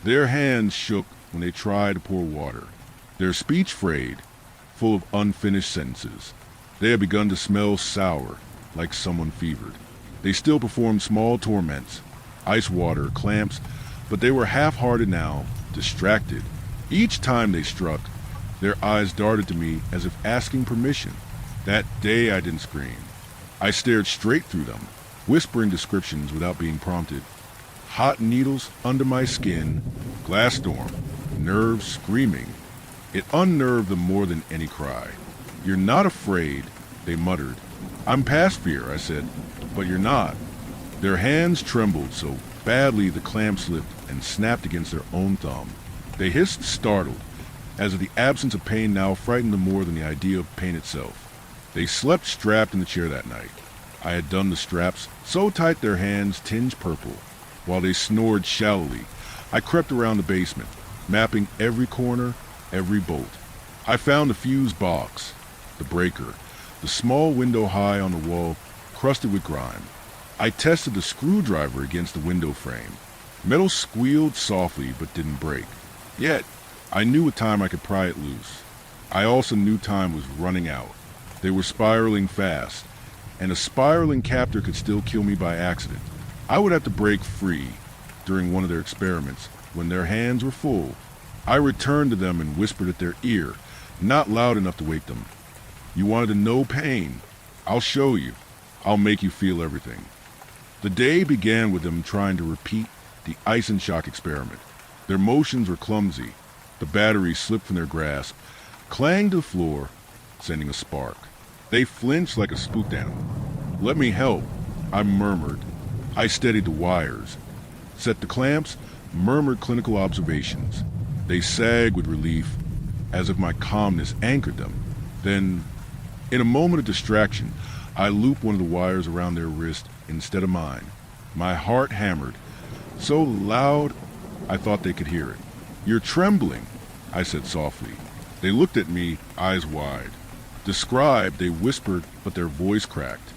Their hands shook when they tried to pour water. Their speech frayed, full of unfinished sentences. They had begun to smell sour, like someone fevered. They still performed small torments, ice water, clamps, but they were half-hearted now, distracted. Each time they struck, their eyes darted to me as if asking permission. That day I didn't scream. I stared straight through them, whispering descriptions without being prompted. Hot needles under my skin, glass storm, nerves screaming. It unnerved them more than any cry. You're not afraid, they muttered. I'm past fear, I said, but you're not. Their hands trembled so badly the clamp slipped and snapped against their own thumb. They hissed startled, as if the absence of pain now frightened them more than the idea of pain itself. They slept strapped in the chair that night. I had done the straps so tight their hands tinged purple. While they snored shallowly, I crept around the basement, mapping every corner, every bolt. I found the fuse box, the breaker, the small window high on the wall, crusted with grime. I tested the screwdriver against the window frame. Metal squealed softly but didn't break. Yet, I knew with time I could pry it loose. I also knew time was running out. They were spiraling fast, and a spiraling captor could still kill me by accident. I would have to break free during one of their experiments when their hands were full. I returned to them and whispered at their ear, not loud enough to wake them. You wanted to know pain? I'll show you. I'll make you feel everything. The day began with them trying to repeat the ice and shock experiment. Their motions were clumsy. The battery slipped from their grasp, clanged to the floor, sending a spark. They flinched like a spooked animal. Let me help, I murmured. I steadied the wires, set the clamps, murmured clinical observations. They sagged with relief, as if my calmness anchored them. Then, in a moment of distraction, I looped one of the wires around their wrist instead of mine. My heart hammered, so loud I thought they could hear it. You're trembling, I said softly. They looked at me, eyes wide. Described, they whispered, but their voice cracked.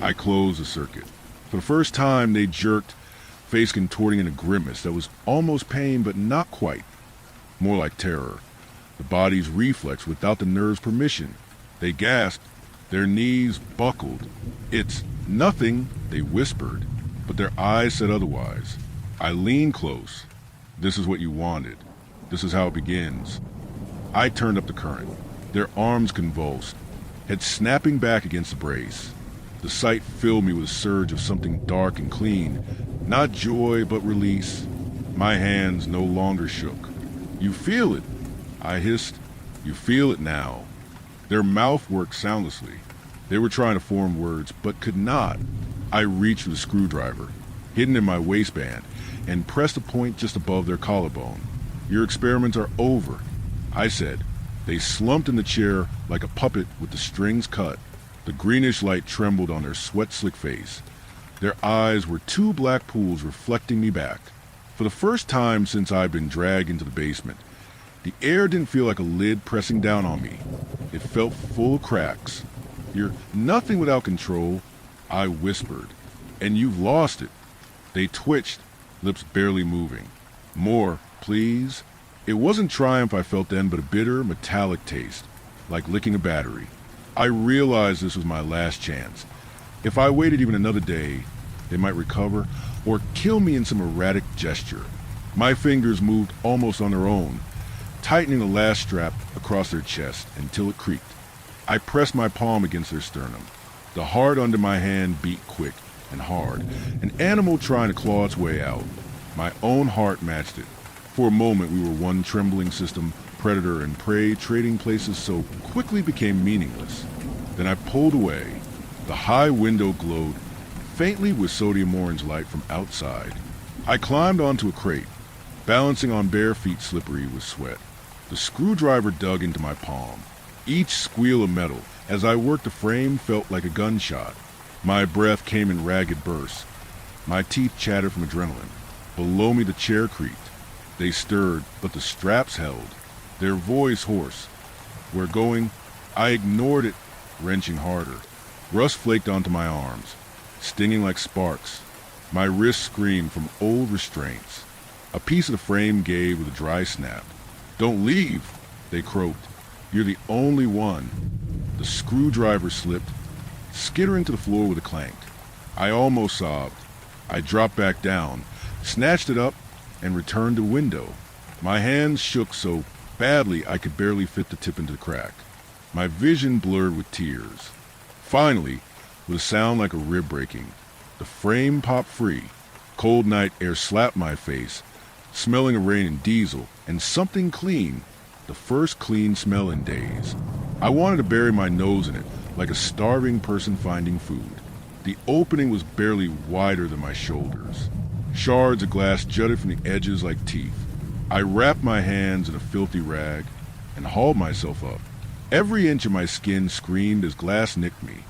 I closed the circuit. For the first time, they jerked, face contorting in a grimace that was almost pain, but not quite. More like terror. The body's reflex without the nerve's permission. They gasped. Their knees buckled. It's nothing, they whispered, but their eyes said otherwise. I leaned close. This is what you wanted. This is how it begins. I turned up the current. Their arms convulsed, head snapping back against the brace. The sight filled me with a surge of something dark and clean. Not joy, but release. My hands no longer shook. You feel it, I hissed. You feel it now. Their mouth worked soundlessly. They were trying to form words, but could not. I reached for the screwdriver, hidden in my waistband, and pressed a point just above their collarbone. Your experiments are over, I said. They slumped in the chair like a puppet with the strings cut. The greenish light trembled on their sweat-slick face. Their eyes were two black pools reflecting me back. For the first time since I'd been dragged into the basement, the air didn't feel like a lid pressing down on me. It felt full of cracks. You're nothing without control, I whispered. And you've lost it. They twitched, lips barely moving. More, please. It wasn't triumph I felt then, but a bitter, metallic taste, like licking a battery. I realized this was my last chance. If I waited even another day, they might recover or kill me in some erratic gesture. My fingers moved almost on their own, tightening the last strap across their chest until it creaked. I pressed my palm against their sternum. The heart under my hand beat quick and hard, an animal trying to claw its way out. My own heart matched it. For a moment we were one trembling system, predator and prey trading places so quickly became meaningless. Then I pulled away. The high window glowed faintly with sodium orange light from outside. I climbed onto a crate, balancing on bare feet slippery with sweat. The screwdriver dug into my palm. Each squeal of metal as I worked the frame felt like a gunshot. My breath came in ragged bursts. My teeth chattered from adrenaline. Below me the chair creaked. They stirred, but the straps held, their voice hoarse. We're going. I ignored it, wrenching harder. Rust flaked onto my arms, stinging like sparks. My wrists screamed from old restraints. A piece of the frame gave with a dry snap. Don't leave, they croaked. You're the only one. The screwdriver slipped, skittering to the floor with a clank. I almost sobbed. I dropped back down, snatched it up, and returned to the window. My hands shook so badly I could barely fit the tip into the crack. My vision blurred with tears. Finally, with a sound like a rib breaking, the frame popped free. Cold night air slapped my face, smelling of rain and diesel, and something clean, the first clean smell in days. I wanted to bury my nose in it, like a starving person finding food. The opening was barely wider than my shoulders. Shards of glass jutted from the edges like teeth. I wrapped my hands in a filthy rag and hauled myself up. Every inch of my skin screamed as glass nicked me.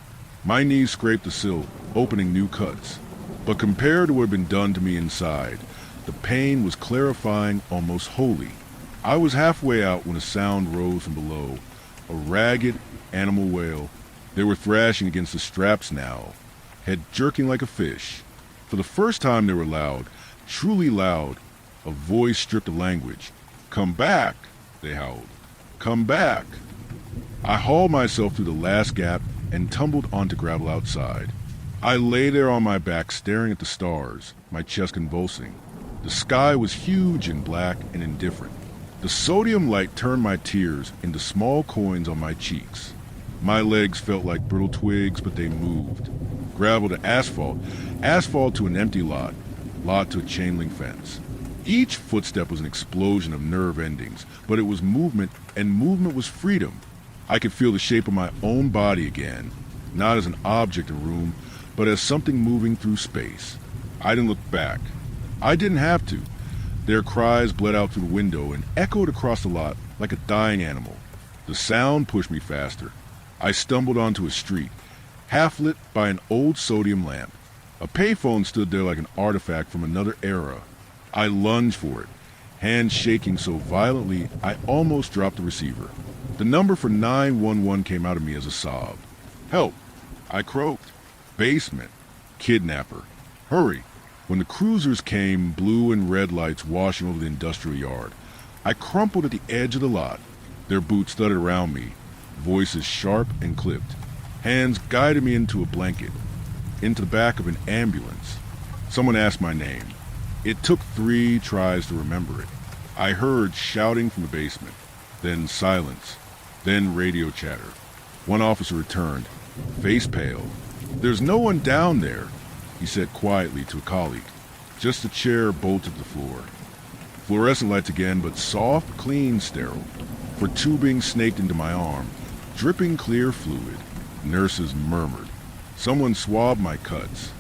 My knees scraped the sill, opening new cuts. But compared to what had been done to me inside, the pain was clarifying, almost holy. I was halfway out when a sound rose from below, a ragged animal wail. They were thrashing against the straps now, head jerking like a fish. For the first time they were loud, truly loud, a voice stripped of language. Come back, they howled. Come back. I hauled myself through the last gap and tumbled onto gravel outside. I lay there on my back staring at the stars, my chest convulsing. The sky was huge and black and indifferent. The sodium light turned my tears into small coins on my cheeks. My legs felt like brittle twigs, but they moved. Gravel to asphalt, asphalt to an empty lot, lot to a chain link fence. Each footstep was an explosion of nerve endings, but it was movement, and movement was freedom. I could feel the shape of my own body again, not as an object in a room, but as something moving through space. I didn't look back. I didn't have to. Their cries bled out through the window and echoed across the lot like a dying animal. The sound pushed me faster. I stumbled onto a street, half lit by an old sodium lamp. A payphone stood there like an artifact from another era. I lunged for it, hands shaking so violently I almost dropped the receiver. The number for 911 came out of me as a sob. Help, I croaked. Basement. Kidnapper. Hurry. When the cruisers came, blue and red lights washing over the industrial yard, I crumpled at the edge of the lot. Their boots thudded around me, voices sharp and clipped. Hands guided me into a blanket, into the back of an ambulance. Someone asked my name. It took 3 tries to remember it. I heard shouting from the basement, then silence, then radio chatter. One officer returned, face pale. There's no one down there, he said quietly to a colleague. Just a chair bolted to the floor. Fluorescent lights again, but soft, clean, sterile. For tubing snaked into my arm, dripping clear fluid. Nurses murmured. Someone swabbed my cuts.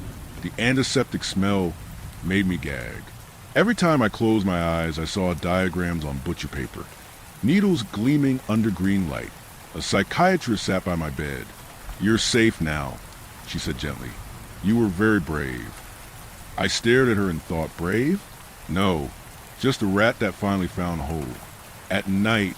The antiseptic smell made me gag. Every time I closed my eyes, I saw diagrams on butcher paper, needles gleaming under green light. A psychiatrist sat by my bed. "You're safe now," she said gently. "You were very brave." I stared at her and thought, brave? No, just a rat that finally found a hole. At night,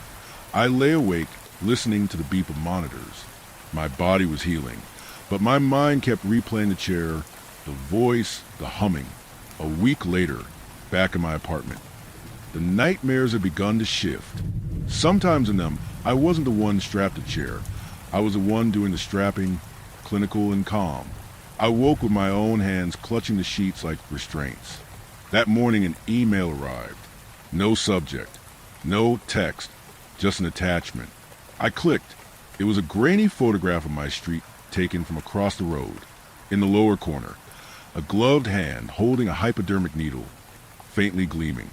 I lay awake listening to the beep of monitors. My body was healing, but my mind kept replaying the chair, the voice, the humming. A week later, back in my apartment, the nightmares had begun to shift. Sometimes in them, I wasn't the one strapped to the chair. I was the one doing the strapping, clinical and calm. I woke with my own hands clutching the sheets like restraints. That morning an email arrived. No subject, no text, just an attachment. I clicked. It was a grainy photograph of my street taken from across the road. In the lower corner, a gloved hand holding a hypodermic needle, faintly gleaming.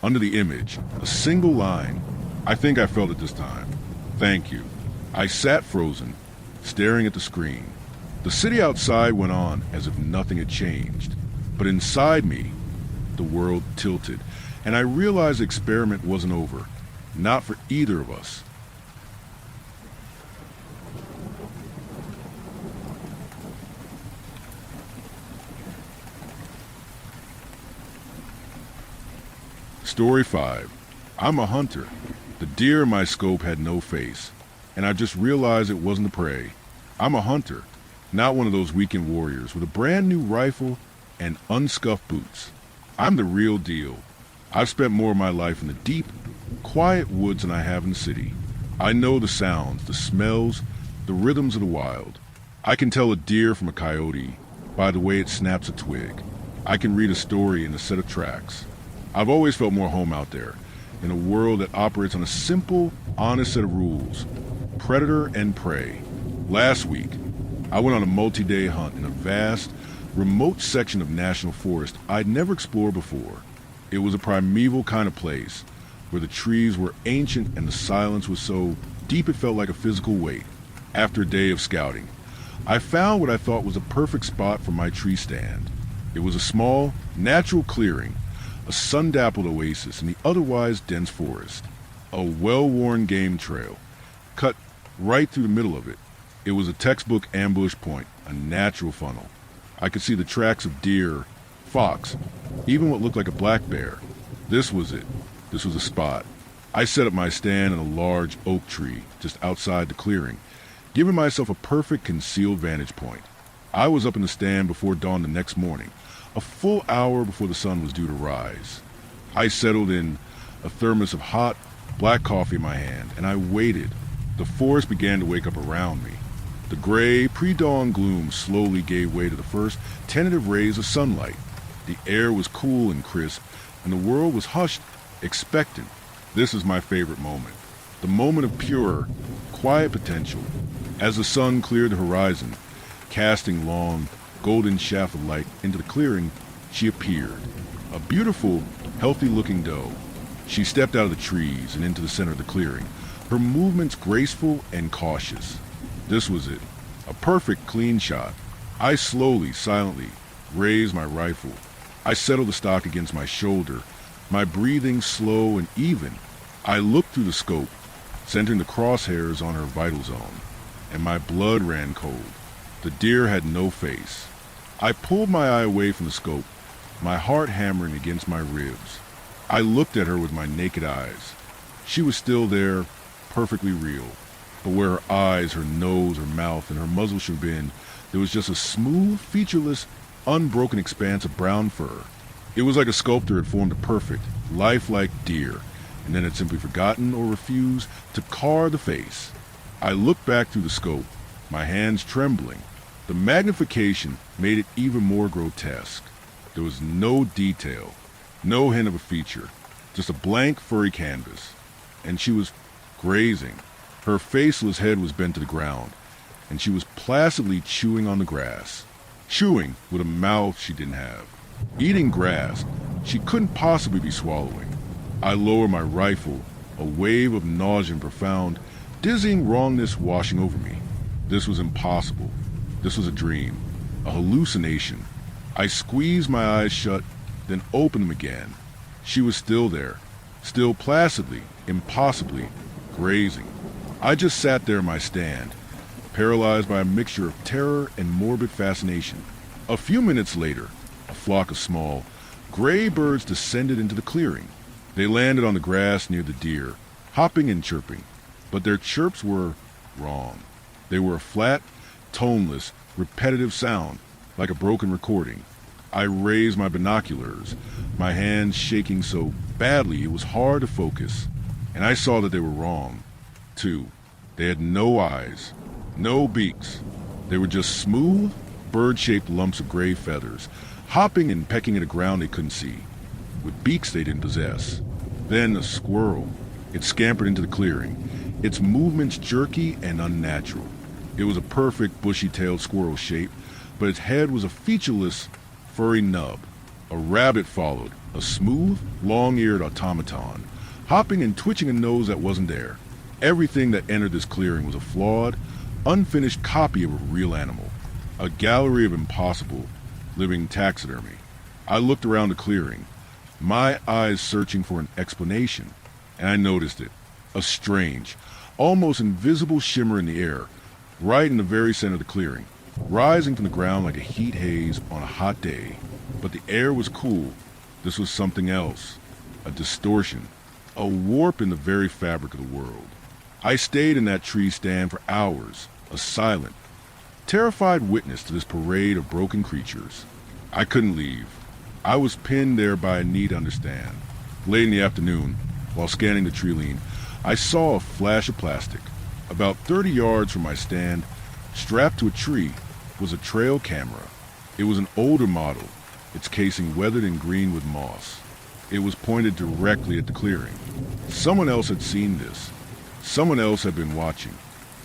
Under the image, a single line. I think I felt it this time. "Thank you." I sat frozen, staring at the screen. The city outside went on as if nothing had changed. But inside me, the world tilted, and I realized the experiment wasn't over. Not for either of us. Story 5. I'm a hunter. The deer in my scope had no face, and I just realized it wasn't the prey. I'm a hunter, not one of those weekend warriors with a brand new rifle and unscuffed boots. I'm the real deal. I've spent more of my life in the deep, quiet woods than I have in the city. I know the sounds, the smells, the rhythms of the wild. I can tell a deer from a coyote by the way it snaps a twig. I can read a story in a set of tracks. I've always felt more home out there, in a world that operates on a simple, honest set of rules. Predator and prey. Last week, I went on a multi-day hunt in a vast, remote section of national forest I'd never explored before. It was a primeval kind of place, where the trees were ancient and the silence was so deep it felt like a physical weight. After a day of scouting, I found what I thought was a perfect spot for my tree stand. It was a small, natural clearing, a sun-dappled oasis in the otherwise dense forest. A well-worn game trail, cut right through the middle of it. It was a textbook ambush point, a natural funnel. I could see the tracks of deer, fox, even what looked like a black bear. This was it. This was a spot. I set up my stand in a large oak tree just outside the clearing, giving myself a perfect concealed vantage point. I was up in the stand before dawn the next morning, a full hour before the sun was due to rise. I settled in, a thermos of hot, black coffee in my hand, and I waited. The forest began to wake up around me. The gray, pre-dawn gloom slowly gave way to the first tentative rays of sunlight. The air was cool and crisp, and the world was hushed, expectant. This is my favorite moment. The moment of pure, quiet potential. As the sun cleared the horizon, casting long, golden shaft of light into the clearing, she appeared. A beautiful, healthy-looking doe. She stepped out of the trees and into the center of the clearing, her movements graceful and cautious. This was it. A perfect, clean shot. I slowly, silently raised my rifle. I settled the stock against my shoulder, my breathing slow and even. I looked through the scope, centering the crosshairs on her vital zone, and my blood ran cold. The deer had no face. I pulled my eye away from the scope, my heart hammering against my ribs. I looked at her with my naked eyes. She was still there, perfectly real. But where her eyes, her nose, her mouth, and her muzzle should have been, there was just a smooth, featureless, unbroken expanse of brown fur. It was like a sculptor had formed a perfect, lifelike deer, and then had simply forgotten or refused to carve the face. I looked back through the scope, my hands trembling. The magnification made it even more grotesque. There was no detail, no hint of a feature, just a blank furry canvas. And she was grazing. Her faceless head was bent to the ground, and she was placidly chewing on the grass. Chewing with a mouth she didn't have. Eating grass she couldn't possibly be swallowing. I lowered my rifle, a wave of nausea and profound, dizzying wrongness washing over me. This was impossible. This was a dream, a hallucination. I squeezed my eyes shut, then opened them again. She was still there, still placidly, impossibly, grazing. I just sat there in my stand, paralyzed by a mixture of terror and morbid fascination. A few minutes later, a flock of small, gray birds descended into the clearing. They landed on the grass near the deer, hopping and chirping, but their chirps were wrong. They were a flat, toneless, repetitive sound, like a broken recording. I raised my binoculars, my hands shaking so badly it was hard to focus, and I saw that they were wrong, too. They had no eyes, no beaks. They were just smooth, bird-shaped lumps of gray feathers, hopping and pecking at a ground they couldn't see, with beaks they didn't possess. Then a squirrel. It scampered into the clearing, its movements jerky and unnatural. It was a perfect bushy-tailed squirrel shape, but its head was a featureless, furry nub. A rabbit followed, a smooth, long-eared automaton, hopping and twitching a nose that wasn't there. Everything that entered this clearing was a flawed, unfinished copy of a real animal, a gallery of impossible, living taxidermy. I looked around the clearing, my eyes searching for an explanation, and I noticed it. A strange, almost invisible shimmer in the air, right in the very center of the clearing, rising from the ground like a heat haze on a hot day. But the air was cool. This was something else, a distortion, a warp in the very fabric of the world. I stayed in that tree stand for hours, a silent, terrified witness to this parade of broken creatures. I couldn't leave. I was pinned there by a need to understand. Late in the afternoon, while scanning the tree line, I saw a flash of plastic. About 30 yards from my stand, strapped to a tree, was a trail camera. It was an older model, its casing weathered and green with moss. It was pointed directly at the clearing. Someone else had seen this. Someone else had been watching.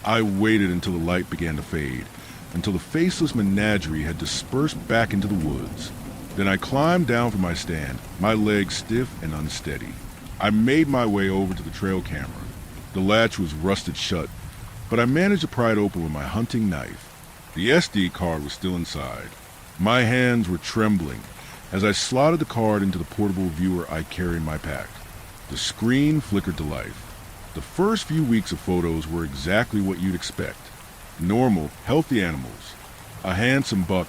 I waited until the light began to fade, until the faceless menagerie had dispersed back into the woods. Then I climbed down from my stand, my legs stiff and unsteady. I made my way over to the trail camera. The latch was rusted shut, but I managed to pry it open with my hunting knife. The SD card was still inside. My hands were trembling as I slotted the card into the portable viewer I carried in my pack. The screen flickered to life. The first few weeks of photos were exactly what you'd expect. Normal, healthy animals. A handsome buck,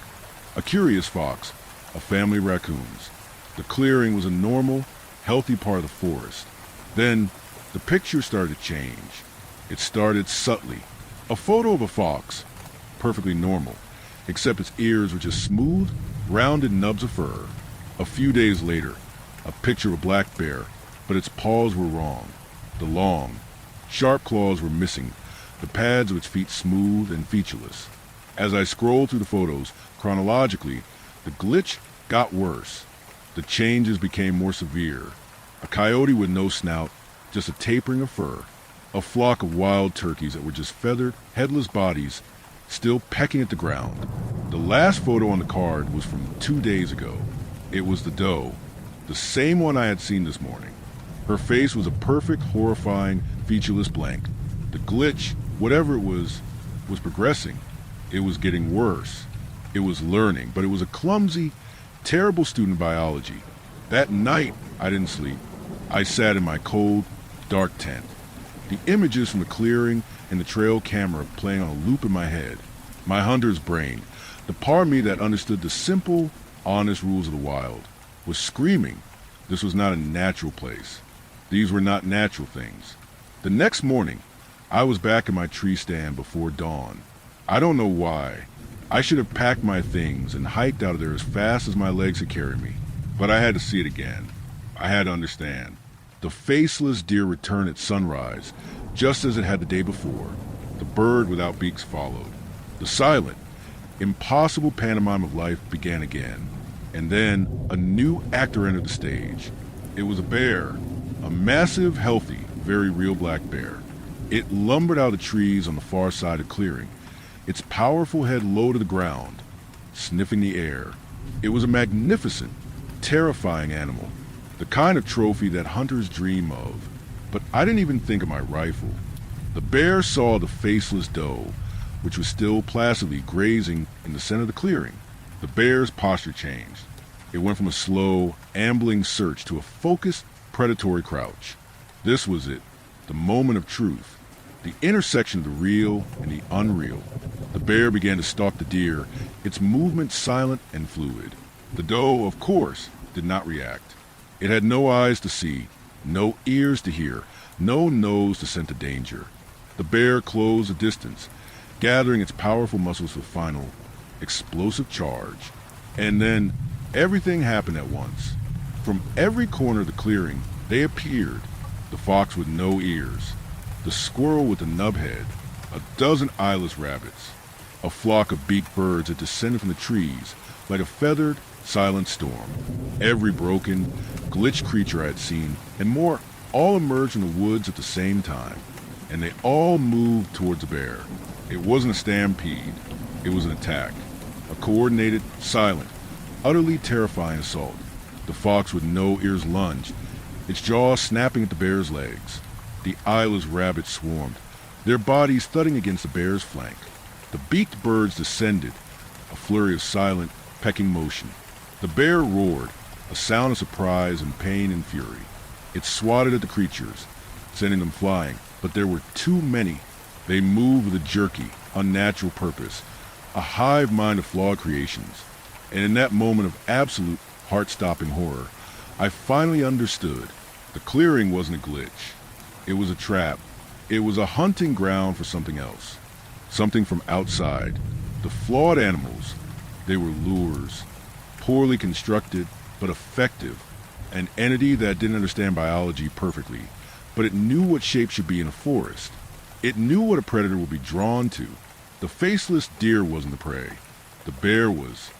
a curious fox, a family of raccoons. The clearing was a normal, healthy part of the forest. Then, the picture started to change. It started subtly. A photo of a fox, perfectly normal, except its ears were just smooth, rounded nubs of fur. A few days later, a picture of a black bear, but its paws were wrong. The long, sharp claws were missing, the pads of its feet smooth and featureless. As I scrolled through the photos, chronologically, the glitch got worse. The changes became more severe. A coyote with no snout, just a tapering of fur. A flock of wild turkeys that were just feathered, headless bodies, still pecking at the ground. The last photo on the card was from 2 days ago. It was the doe, the same one I had seen this morning. Her face was a perfect, horrifying, featureless blank. The glitch, whatever it was progressing. It was getting worse. It was learning, but it was a clumsy, terrible student of biology. That night, I didn't sleep. I sat in my cold, dark tent. The images from the clearing and the trail camera playing on a loop in my head. My hunter's brain, the part of me that understood the simple, honest rules of the wild, was screaming. This was not a natural place. These were not natural things. The next morning, I was back in my tree stand before dawn. I don't know why. I should have packed my things and hiked out of there as fast as my legs could carry me. But I had to see it again. I had to understand. The faceless deer returned at sunrise, just as it had the day before. The bird without beaks followed. The silent, impossible pantomime of life began again. And then a new actor entered the stage. It was a bear, a massive, healthy, very real black bear. It lumbered out of the trees on the far side of the clearing, its powerful head low to the ground, sniffing the air. It was a magnificent, terrifying animal, the kind of trophy that hunters dream of. But I didn't even think of my rifle. The bear saw the faceless doe, which was still placidly grazing in the center of the clearing. The bear's posture changed. It went from a slow, ambling search to a focused, predatory crouch. This was it, the moment of truth, the intersection of the real and the unreal. The bear began to stalk the deer, its movement silent and fluid. The doe, of course, did not react. It had no eyes to see, no ears to hear, no nose to scent the danger. The bear closed the distance, gathering its powerful muscles for final, explosive charge. And then, everything happened at once. From every corner of the clearing, they appeared. The fox with no ears, the squirrel with a nub head, a dozen eyeless rabbits, a flock of beaked birds that descended from the trees like a feathered, silent storm. Every broken, glitched creature I had seen, and more, all emerged from the woods at the same time. And they all moved towards the bear. It wasn't a stampede. It was an attack. A coordinated, silent, utterly terrifying assault. The fox with no ears lunged, its jaws snapping at the bear's legs. The eyeless rabbits swarmed, their bodies thudding against the bear's flank. The beaked birds descended, a flurry of silent, pecking motion. The bear roared, a sound of surprise and pain and fury. It swatted at the creatures, sending them flying, but there were too many. They moved with a jerky, unnatural purpose, a hive mind of flawed creations. And in that moment of absolute, heart-stopping horror, I finally understood. The clearing wasn't a glitch. It was a trap. It was a hunting ground for something else. Something from outside. The flawed animals. They were lures. Poorly constructed, but effective. An entity that didn't understand biology perfectly, but it knew what shape should be in a forest. It knew what a predator would be drawn to. The faceless deer wasn't the prey. The bear was.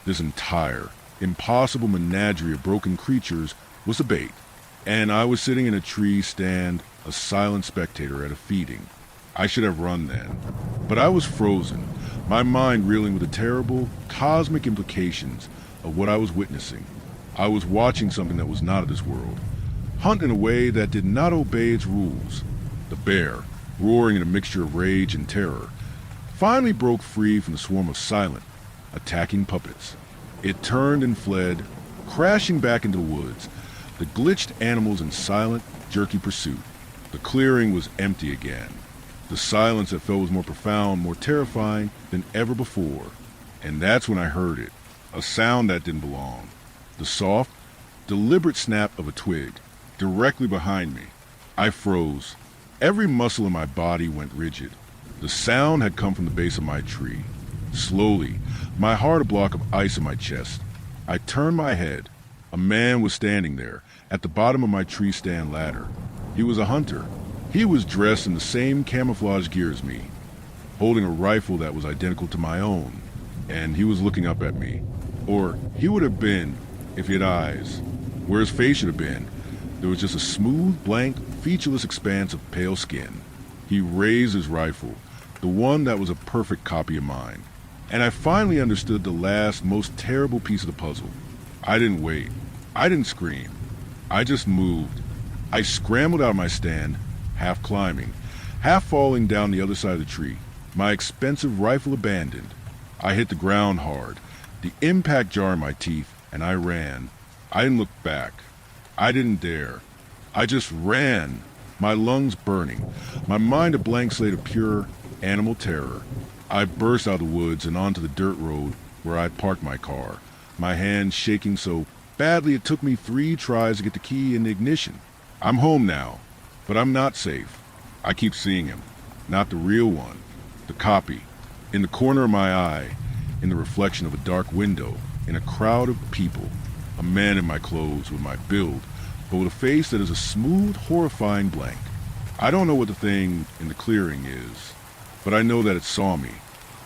This entire, impossible menagerie of broken creatures was the bait. And I was sitting in a tree stand, a silent spectator at a feeding. I should have run then. But I was frozen, my mind reeling with the terrible, cosmic implications of what I was witnessing. I was watching something that was not of this world, hunt in a way that did not obey its rules. The bear, roaring in a mixture of rage and terror, finally broke free from the swarm of silent, attacking puppets. It turned and fled, crashing back into the woods, the glitched animals in silent, jerky pursuit. The clearing was empty again. The silence that felt was more profound, more terrifying than ever before. And that's when I heard it, a sound that didn't belong. The soft, deliberate snap of a twig, directly behind me. I froze. Every muscle in my body went rigid. The sound had come from the base of my tree. Slowly, my heart a block of ice in my chest. I turned my head. A man was standing there, at the bottom of my tree stand ladder. He was a hunter. He was dressed in the same camouflage gear as me, holding a rifle that was identical to my own. And he was looking up at me. Or he would have been, if he had eyes. Where his face should have been, there was just a smooth, blank, featureless expanse of pale skin. He raised his rifle, the one that was a perfect copy of mine. And I finally understood the last, most terrible piece of the puzzle. I didn't wait. I didn't scream. I just moved. I scrambled out of my stand, half climbing, half falling down the other side of the tree, my expensive rifle abandoned. I hit the ground hard, the impact jar in my teeth, and I ran. I didn't look back. I didn't dare. I just ran, my lungs burning, my mind a blank slate of pure animal terror. I burst out of the woods and onto the dirt road where I'd parked my car, my hands shaking so badly it took me 3 tries to get the key in the ignition. I'm home now, but I'm not safe. I keep seeing him, not the real one, the copy, in the corner of my eye, in the reflection of a dark window, in a crowd of people, a man in my clothes with my build, but with a face that is a smooth, horrifying blank. I don't know what the thing in the clearing is, but I know that it saw me.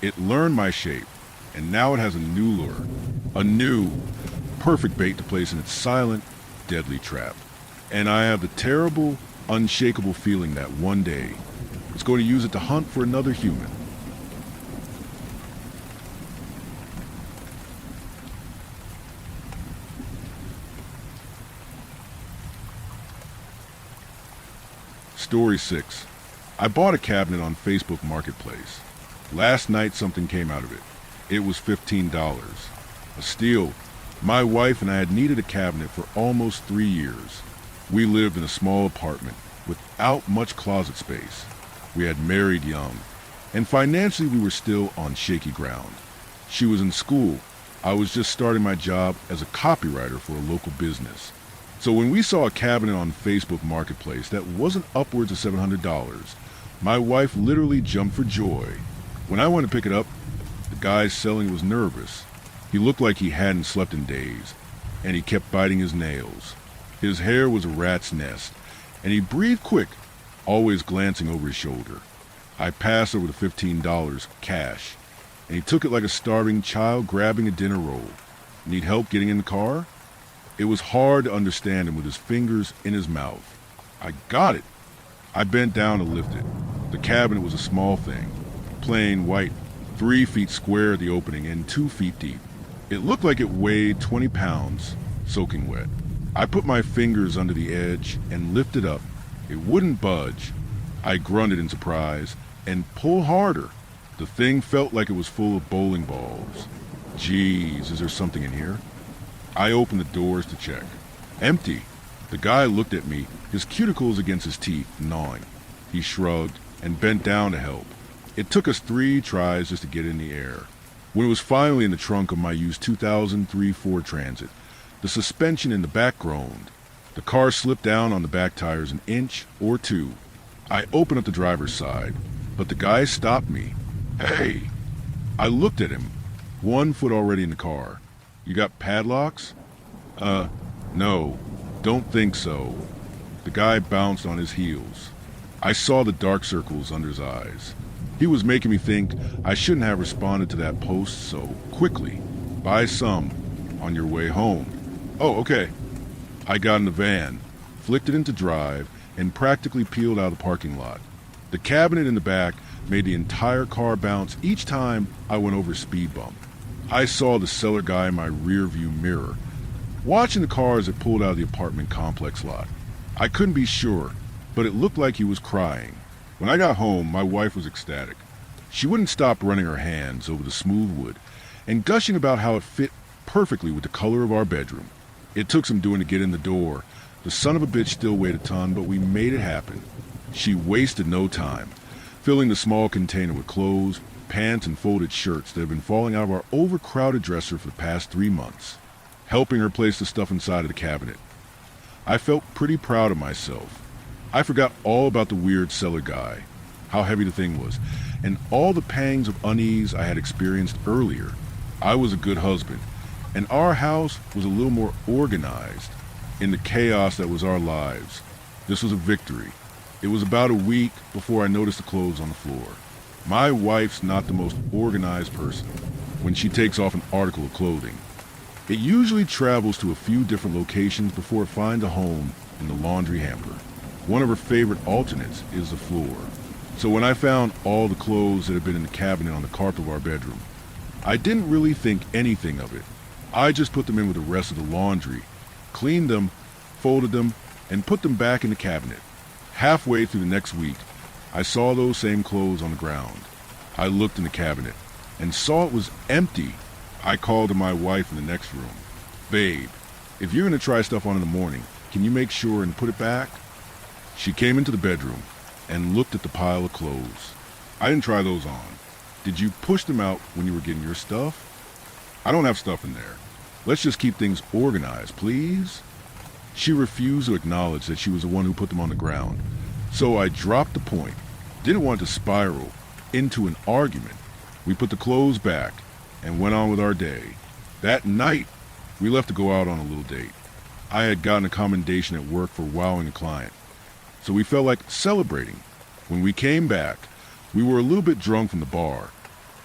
It learned my shape, and now it has a new lure, a new, perfect bait to place in its silent, deadly trap. And I have the terrible, unshakable feeling that one day it's going to use it to hunt for another human. Story 6. I bought a cabinet on Facebook Marketplace. Last night something came out of it. It was $15. A steal, My wife and I had needed a cabinet for almost 3 years. We lived in a small apartment without much closet space. We had married young, and financially we were still on shaky ground. She was in school. I was just starting my job as a copywriter for a local business. So when we saw a cabinet on Facebook Marketplace that wasn't upwards of $700, my wife literally jumped for joy. When I went to pick it up, the guy selling was nervous. He looked like he hadn't slept in days, and he kept biting his nails. His hair was a rat's nest, and he breathed quick, always glancing over his shoulder. I passed over the $15 cash, and he took it like a starving child grabbing a dinner roll. Need help getting in the car? It was hard to understand him with his fingers in his mouth. I got it. I bent down to lift it. The cabinet was a small thing, plain white, 3 feet square at the opening and 2 feet deep. It looked like it weighed 20 pounds, soaking wet. I put my fingers under the edge and lifted up. It wouldn't budge. I grunted in surprise and pulled harder. The thing felt like it was full of bowling balls. Geez, is there something in here? I opened the doors to check. Empty. The guy looked at me, his cuticles against his teeth, gnawing. He shrugged and bent down to help. It took us 3 tries just to get in the air. When it was finally in the trunk of my used 2003 Ford Transit, the suspension in the back groaned. The car slipped down on the back tires an inch or 2. I opened up the driver's side, but the guy stopped me. Hey! I looked at him, 1 foot already in the car. You got padlocks? No, don't think so. The guy bounced on his heels. I saw the dark circles under his eyes. He was making me think I shouldn't have responded to that post so quickly. Buy some on your way home. Oh, okay. I got in the van, flicked it into drive, and practically peeled out of the parking lot. The cabinet in the back made the entire car bounce each time I went over a speed bump. I saw the seller guy in my rear view mirror, watching the car as it pulled out of the apartment complex lot. I couldn't be sure, but it looked like he was crying. When I got home, my wife was ecstatic. She wouldn't stop running her hands over the smooth wood and gushing about how it fit perfectly with the color of our bedroom. It took some doing to get in the door. The son of a bitch still weighed a ton, but we made it happen. She wasted no time, filling the small container with clothes, pants, and folded shirts that have been falling out of our overcrowded dresser for the past 3 months, helping her place the stuff inside of the cabinet. I felt pretty proud of myself. I forgot all about the weird cellar guy, how heavy the thing was, and all the pangs of unease I had experienced earlier. I was a good husband, and our house was a little more organized in the chaos that was our lives. This was a victory. It was about a week before I noticed the clothes on the floor. My wife's not the most organized person when she takes off an article of clothing. It usually travels to a few different locations before it finds a home in the laundry hamper. One of her favorite alternates is the floor. So when I found all the clothes that had been in the cabinet on the carpet of our bedroom, I didn't really think anything of it. I just put them in with the rest of the laundry, cleaned them, folded them, and put them back in the cabinet. Halfway through the next week, I saw those same clothes on the ground. I looked in the cabinet and saw it was empty. I called to my wife in the next room. Babe, if you're going to try stuff on in the morning, can you make sure and put it back? She came into the bedroom and looked at the pile of clothes. I didn't try those on. Did you push them out when you were getting your stuff? I don't have stuff in there. Let's just keep things organized, please. She refused to acknowledge that she was the one who put them on the ground. So I dropped the point. Didn't want to spiral into an argument. We put the clothes back and went on with our day. That night, we left to go out on a little date. I had gotten a commendation at work for wowing a client, so we felt like celebrating. When we came back, we were a little bit drunk from the bar,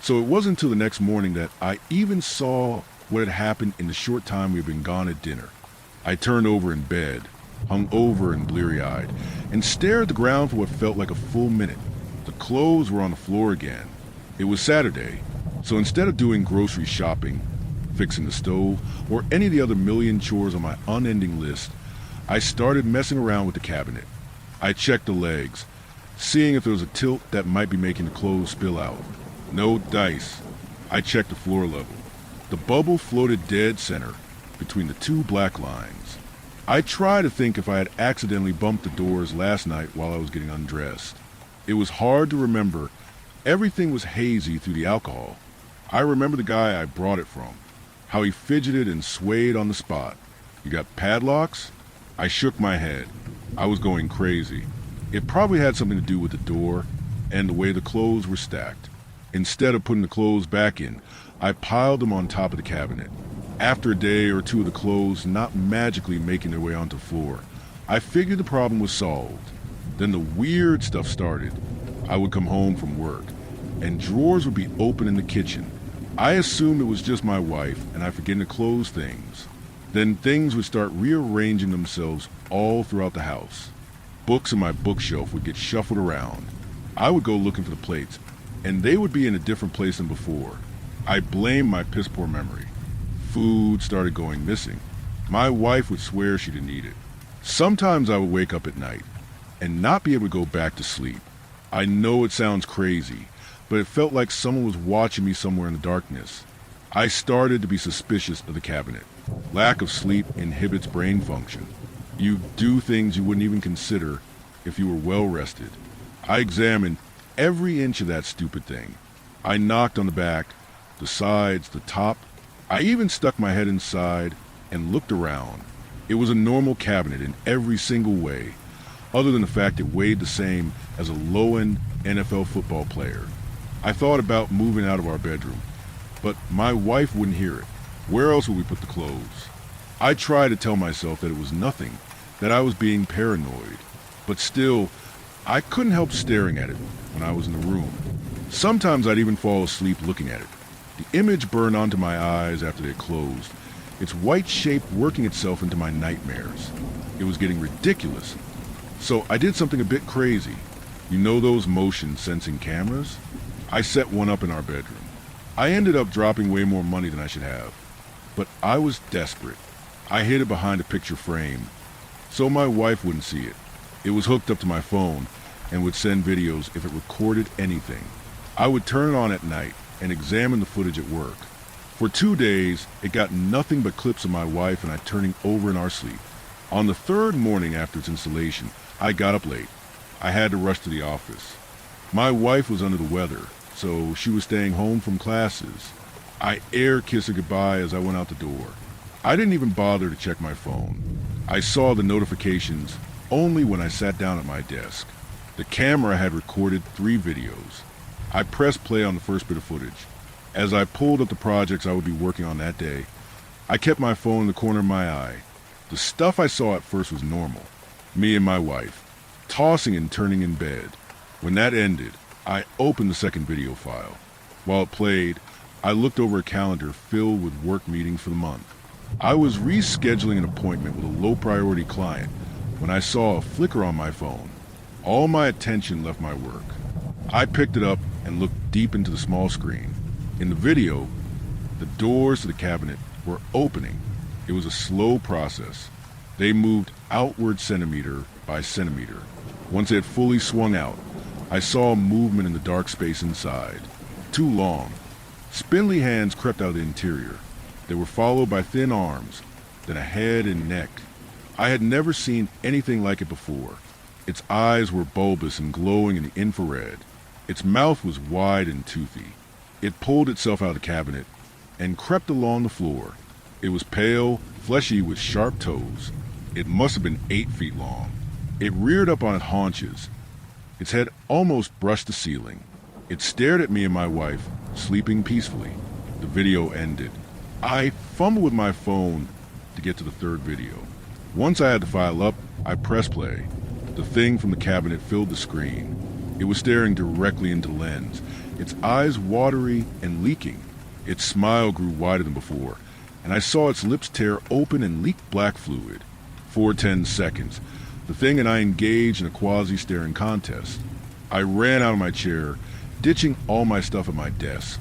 so it wasn't until the next morning that I even saw what had happened in the short time we had been gone at dinner. I turned over in bed, hung over and bleary-eyed, and stared at the ground for what felt like a full minute. The clothes were on the floor again. It was Saturday, so instead of doing grocery shopping, fixing the stove, or any of the other million chores on my unending list, I started messing around with the cabinet. I checked the legs, seeing if there was a tilt that might be making the clothes spill out. No dice. I checked the floor level. The bubble floated dead center. between the two black lines. I try to think if I had accidentally bumped the doors last night while I was getting undressed. It was hard to remember. Everything was hazy through the alcohol. I remember the guy I brought it from, how he fidgeted and swayed on the spot. "You got padlocks?" I shook my head. I was going crazy. It probably had something to do with the door and the way the clothes were stacked. Instead of putting the clothes back in, I piled them on top of the cabinet. After a day or two of the clothes not magically making their way onto the floor, I figured the problem was solved. Then the weird stuff started. I would come home from work, and drawers would be open in the kitchen. I assumed it was just my wife, and I forget to close things. Then things would start rearranging themselves all throughout the house. Books in my bookshelf would get shuffled around. I would go looking for the plates, and they would be in a different place than before. I blamed my piss-poor memory. Food started going missing. My wife would swear she didn't eat it. Sometimes I would wake up at night and not be able to go back to sleep. I know it sounds crazy, but it felt like someone was watching me somewhere in the darkness. I started to be suspicious of the cabinet. Lack of sleep inhibits brain function. You do things you wouldn't even consider if you were well rested. I examined every inch of that stupid thing. I knocked on the back, the sides, the top. I even stuck my head inside and looked around. It was a normal cabinet in every single way, other than the fact it weighed the same as a low-end NFL football player. I thought about moving out of our bedroom, but my wife wouldn't hear it. Where else would we put the clothes? I tried to tell myself that it was nothing, that I was being paranoid, but still, I couldn't help staring at it when I was in the room. Sometimes I'd even fall asleep looking at it. The image burned onto my eyes after they closed, its white shape working itself into my nightmares. It was getting ridiculous. So I did something a bit crazy. You know those motion sensing cameras? I set one up in our bedroom. I ended up dropping way more money than I should have. But I was desperate. I hid it behind a picture frame, so my wife wouldn't see it. It was hooked up to my phone and would send videos if it recorded anything. I would turn it on at night and examine the footage at work. For 2 days, it got nothing but clips of my wife and I turning over in our sleep. On the third morning after its installation, I got up late. I had to rush to the office. My wife was under the weather, so she was staying home from classes. I air kissed her goodbye as I went out the door. I didn't even bother to check my phone. I saw the notifications only when I sat down at my desk. The camera had recorded 3 videos. I pressed play on the first bit of footage. As I pulled up the projects I would be working on that day, I kept my phone in the corner of my eye. The stuff I saw at first was normal. Me and my wife, tossing and turning in bed. When that ended, I opened the second video file. While it played, I looked over a calendar filled with work meetings for the month. I was rescheduling an appointment with a low-priority client when I saw a flicker on my phone. All my attention left my work. I picked it up and looked deep into the small screen. In the video, the doors to the cabinet were opening. It was a slow process. They moved outward centimeter by centimeter. Once they had fully swung out, I saw a movement in the dark space inside. Too long. Spindly hands crept out of the interior. They were followed by thin arms, then a head and neck. I had never seen anything like it before. Its eyes were bulbous and glowing in the infrared. Its mouth was wide and toothy. It pulled itself out of the cabinet and crept along the floor. It was pale, fleshy with sharp toes. It must have been 8 feet long. It reared up on its haunches. Its head almost brushed the ceiling. It stared at me and my wife, sleeping peacefully. The video ended. I fumbled with my phone to get to the third video. Once I had the file up, I pressed play. The thing from the cabinet filled the screen. It was staring directly into the lens, its eyes watery and leaking. Its smile grew wider than before, and I saw its lips tear open and leak black fluid. For 10 seconds, the thing and I engaged in a quasi-staring contest. I ran out of my chair, ditching all my stuff at my desk.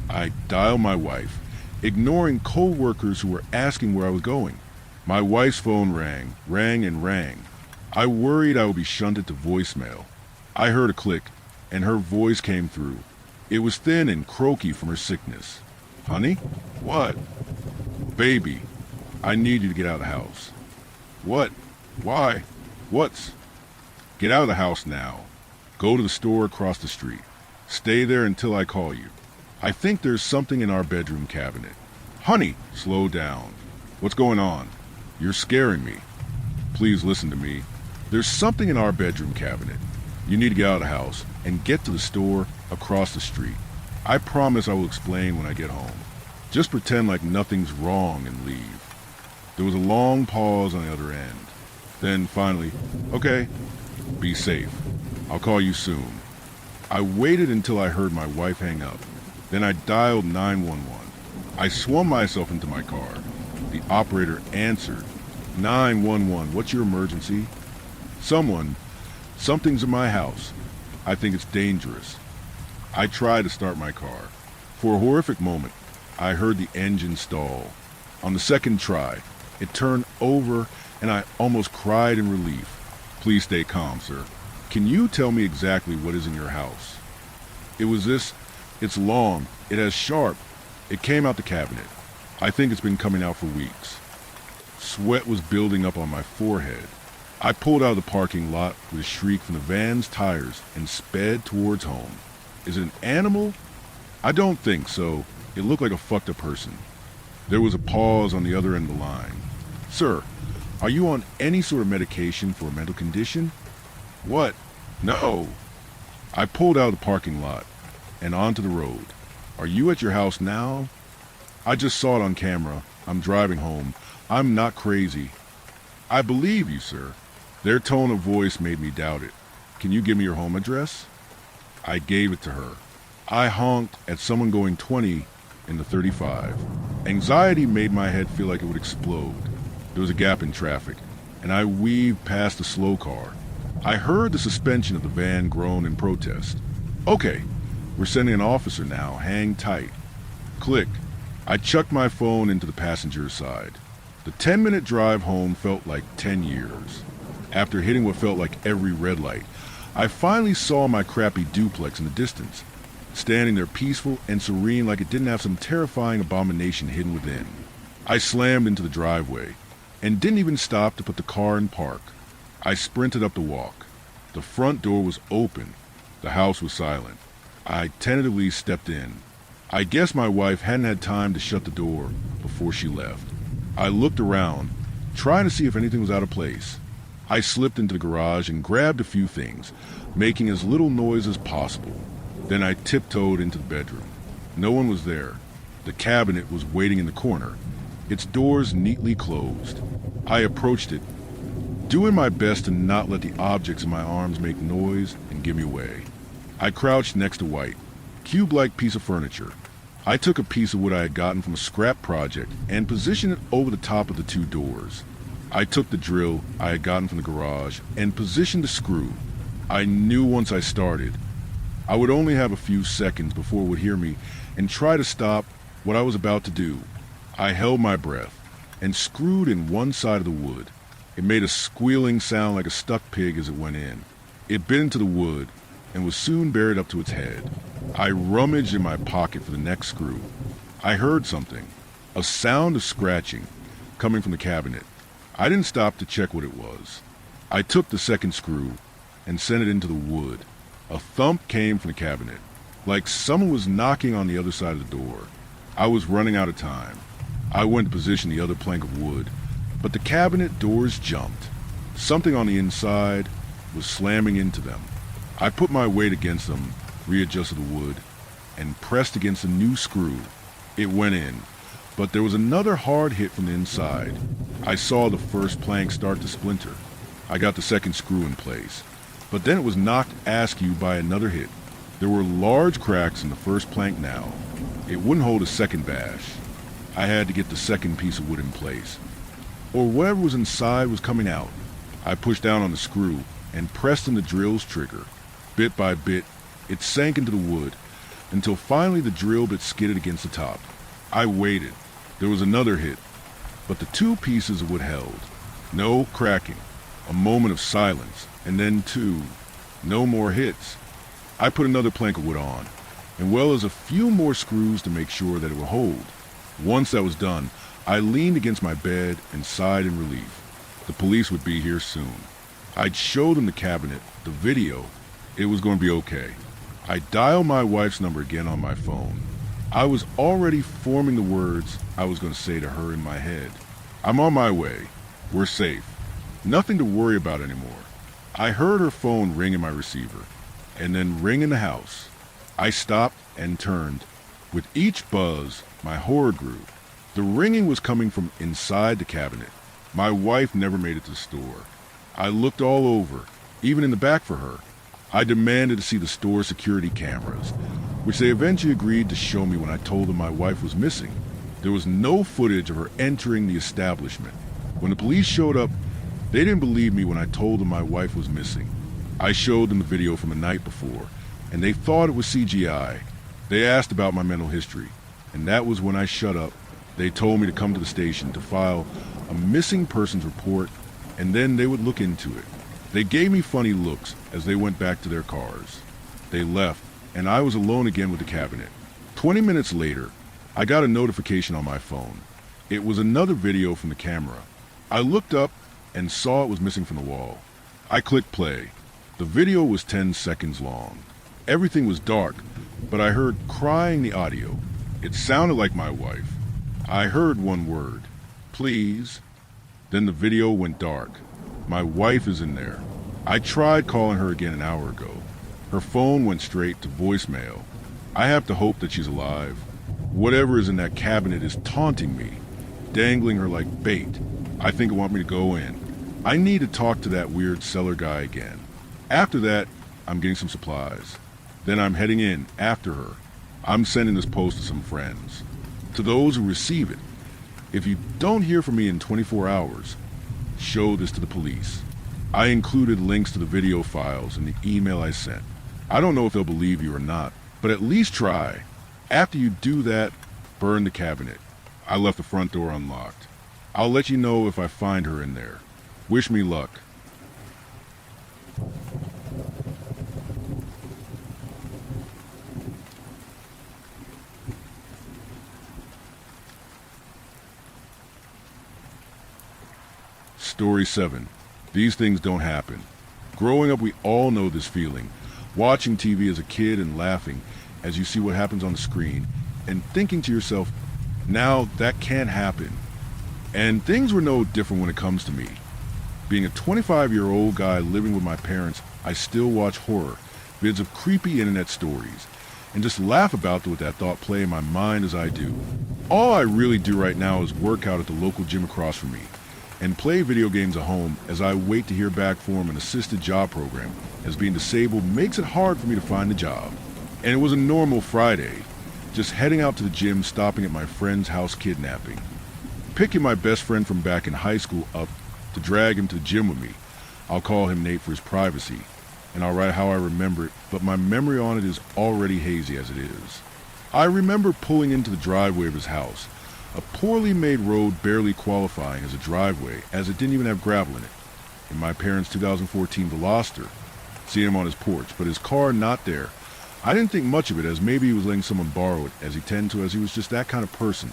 I dialed my wife, ignoring co-workers who were asking where I was going. My wife's phone rang and rang. I worried I would be shunted to voicemail. I heard a click, and her voice came through. It was thin and croaky from her sickness. "Honey? What?" "Baby, I need you to get out of the house. What? Why? What's? Get out of the house now. Go to the store across the street. Stay there until I call you. I think there's something in our bedroom cabinet. Honey, slow down. What's going on? You're scaring me. Please listen to me. There's something in our bedroom cabinet. You need to get out of the house and get to the store across the street. I promise I will explain when I get home. Just pretend like nothing's wrong and leave. There was a long pause on the other end. Then finally, okay, be safe. I'll call you soon. I waited until I heard my wife hang up. Then I dialed 911. I swung myself into my car. The operator answered. 911, what's your emergency? Something's in my house. I think it's dangerous. I tried to start my car. For a horrific moment, I heard the engine stall. On the second try, it turned over and I almost cried in relief. Please stay calm, sir. Can you tell me exactly what is in your house? It was this. It's long. It has sharp. It came out the cabinet. I think it's been coming out for weeks. Sweat was building up on my forehead. I pulled out of the parking lot with a shriek from the van's tires and sped towards home. Is it an animal? I don't think so. It looked like a fucked up person. There was a pause on the other end of the line. Sir, are you on any sort of medication for a mental condition? What? No. I pulled out of the parking lot and onto the road. Are you at your house now? I just saw it on camera. I'm driving home. I'm not crazy. I believe you, sir. Their tone of voice made me doubt it. Can you give me your home address? I gave it to her. I honked at someone going 20 in the 35. Anxiety made my head feel like it would explode. There was a gap in traffic, and I weaved past the slow car. I heard the suspension of the van groan in protest. Okay, we're sending an officer now. Hang tight. Click. I chucked my phone into the passenger's side. The 10-minute drive home felt like 10 years. After hitting what felt like every red light, I finally saw my crappy duplex in the distance, standing there peaceful and serene like it didn't have some terrifying abomination hidden within. I slammed into the driveway and didn't even stop to put the car in park. I sprinted up the walk. The front door was open. The house was silent. I tentatively stepped in. I guess my wife hadn't had time to shut the door before she left. I looked around, trying to see if anything was out of place. I slipped into the garage and grabbed a few things, making as little noise as possible. Then I tiptoed into the bedroom. No one was there. The cabinet was waiting in the corner, its doors neatly closed. I approached it, doing my best to not let the objects in my arms make noise and give me away. I crouched next to White, cube-like piece of furniture. I took a piece of wood I had gotten from a scrap project and positioned it over the top of the two doors. I took the drill I had gotten from the garage and positioned the screw. I knew once I started, I would only have a few seconds before it would hear me and try to stop what I was about to do. I held my breath and screwed in one side of the wood. It made a squealing sound like a stuck pig as it went in. It bit into the wood and was soon buried up to its head. I rummaged in my pocket for the next screw. I heard something, a sound of scratching, coming from the cabinet. I didn't stop to check what it was. I took the second screw and sent it into the wood. A thump came from the cabinet, like someone was knocking on the other side of the door. I was running out of time. I went to position the other plank of wood, but the cabinet doors jumped. Something on the inside was slamming into them. I put my weight against them, readjusted the wood, and pressed against a new screw. It went in, but there was another hard hit from the inside. I saw the first plank start to splinter. I got the second screw in place, but then it was knocked askew by another hit. There were large cracks in the first plank now. It wouldn't hold a second bash. I had to get the second piece of wood in place, or whatever was inside was coming out. I pushed down on the screw and pressed in the drill's trigger. Bit by bit, it sank into the wood, until finally the drill bit skidded against the top. I waited. There was another hit, but the two pieces of wood held. No cracking. A moment of silence, and then two. No more hits. I put another plank of wood on, and well as a few more screws to make sure that it would hold. Once that was done, I leaned against my bed and sighed in relief. The police would be here soon. I'd show them the cabinet, the video. It was going to be okay. I dialed my wife's number again on my phone. I was already forming the words I was going to say to her in my head. I'm on my way. We're safe. Nothing to worry about anymore. I heard her phone ring in my receiver, and then ring in the house. I stopped and turned. With each buzz, my horror grew. The ringing was coming from inside the cabinet. My wife never made it to the store. I looked all over, even in the back for her. I demanded to see the store security cameras, which they eventually agreed to show me when I told them my wife was missing. There was no footage of her entering the establishment. When the police showed up, they didn't believe me when I told them my wife was missing. I showed them the video from the night before, and they thought it was CGI. They asked about my mental history, and that was when I shut up. They told me to come to the station to file a missing persons report, and then they would look into it. They gave me funny looks as they went back to their cars. They left, and I was alone again with the cabinet. 20 minutes later, I got a notification on my phone. It was another video from the camera. I looked up and saw it was missing from the wall. I clicked play. The video was 10 seconds long. Everything was dark, but I heard crying the audio. It sounded like my wife. I heard one word, please. Then the video went dark. My wife is in there. I tried calling her again an hour ago. Her phone went straight to voicemail. I have to hope that she's alive. Whatever is in that cabinet is taunting me, dangling her like bait. I think it wants me to go in. I need to talk to that weird cellar guy again. After that, I'm getting some supplies. Then I'm heading in after her. I'm sending this post to some friends. To those who receive it, if you don't hear from me in 24 hours, show this to the police. I included links to the video files in the email I sent. I don't know if they'll believe you or not, but at least try. After you do that, burn the cabinet. I left the front door unlocked. I'll let you know if I find her in there. Wish me luck. Story 7. These things don't happen. Growing up, we all know this feeling. Watching TV as a kid and laughing as you see what happens on the screen and thinking to yourself, now that can't happen. And things were no different when it comes to me. Being a 25-year-old guy living with my parents, I still watch horror, vids of creepy internet stories, and just laugh about with that thought play in my mind as I do. All I really do right now is work out at the local gym across from me and play video games at home as I wait to hear back from an assisted job program, as being disabled makes it hard for me to find a job. And it was a normal Friday, just heading out to the gym, stopping at my friend's house kidnapping. Picking my best friend from back in high school up to drag him to the gym with me. I'll call him Nate for his privacy, and I'll write how I remember it, but my memory on it is already hazy as it is. I remember pulling into the driveway of his house, a poorly made road barely qualifying as a driveway as it didn't even have gravel in it. In my parents' 2014 Veloster, seeing him on his porch, but his car not there. I didn't think much of it, as maybe he was letting someone borrow it, as he tended to, as he was just that kind of person.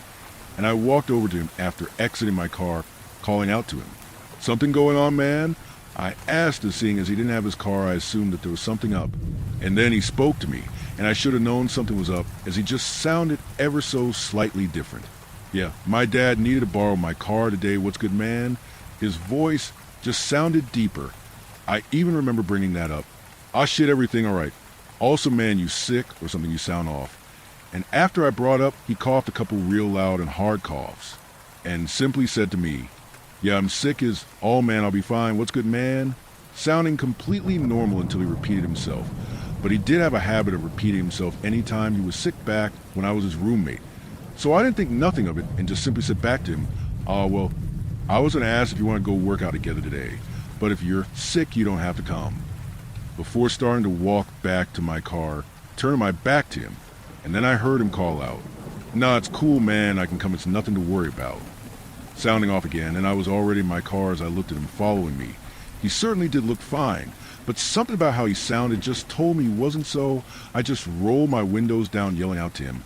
And I walked over to him after exiting my car, calling out to him. Something going on, man? I asked, as seeing as he didn't have his car, I assumed that there was something up. And then he spoke to me, and I should have known something was up, as he just sounded ever so slightly different. Yeah, my dad needed to borrow my car today, what's good, man? His voice just sounded deeper. I even remember bringing that up. Ah, shit, everything all right. Also, man, you sick or something, you sound off. And after I brought up, he coughed a couple real loud and hard coughs, and simply said to me, yeah, I'm sick as, oh man, I'll be fine, what's good, man? Sounding completely normal until he repeated himself. But he did have a habit of repeating himself anytime he was sick back when I was his roommate. So I didn't think nothing of it and just simply said back to him, well, I was going to ask if you want to go work out together today, but if you're sick, you don't have to come. Before starting to walk back to my car, turning my back to him, and then I heard him call out, nah, it's cool, man, I can come, it's nothing to worry about. Sounding off again, and I was already in my car as I looked at him following me. He certainly did look fine, but something about how he sounded just told me he wasn't, so I just rolled my windows down, yelling out to him,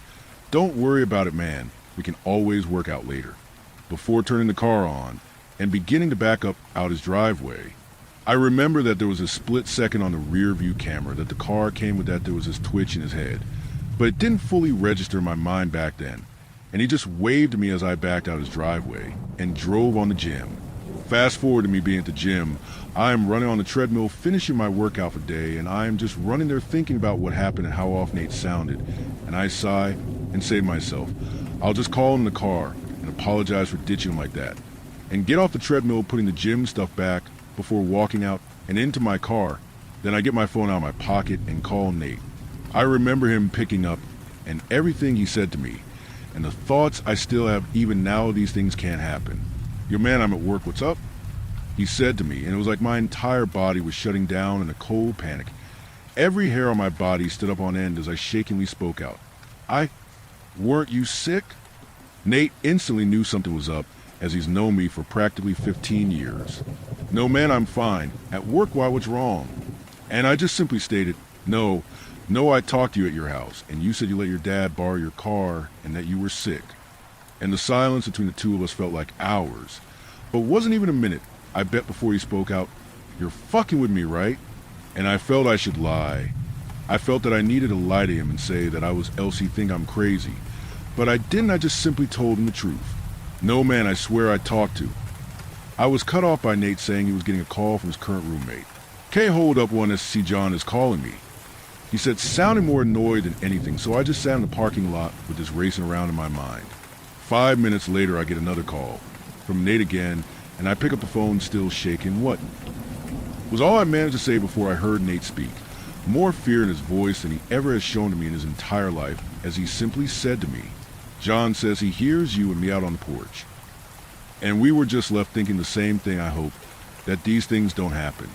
don't worry about it, man. We can always work out later. before turning the car on and beginning to back up out his driveway. I remember that there was a split second on the rear view camera that the car came with, that there was this twitch in his head, but it didn't fully register in my mind back then, and he just waved to me as I backed out his driveway and drove on the gym. Fast forward to me being at the gym, I am running on the treadmill finishing my workout for the day, and I am just running there thinking about what happened and how off Nate sounded, and I sigh and say to myself, I'll just call him in the car and apologize for ditching him like that, and get off the treadmill putting the gym stuff back before walking out and into my car. Then I get my phone out of my pocket and call Nate. I remember him picking up and everything he said to me, and the thoughts I still have even now these things can't happen. Yo man, I'm at work, what's up? He said to me, and it was like my entire body was shutting down in a cold panic. Every hair on my body stood up on end as I shakingly spoke out. Weren't you sick? Nate instantly knew something was up, as he's known me for practically 15 years. No man, I'm fine. At work, why, what's wrong? And I just simply stated, no, I talked to you at your house, and you said you let your dad borrow your car and that you were sick. And the silence between the two of us felt like hours. But it wasn't even a minute. I bet before he spoke out, you're fucking with me, right? And I felt I should lie. I felt that I needed to lie to him and say that I was else he'd think I'm crazy. But I didn't, I just simply told him the truth. No man, I swear I talked to. I was cut off by Nate saying he was getting a call from his current roommate. Hold up, wanted to see John is calling me. He said, sounding more annoyed than anything, so I just sat in the parking lot with this racing around in my mind. 5 minutes later, I get another call from Nate again, and I pick up the phone still shaking. What? Was all I managed to say before I heard Nate speak. More fear in his voice than he ever has shown to me in his entire life, as he simply said to me, John says he hears you and me out on the porch. And we were just left thinking the same thing, I hope, that these things don't happen.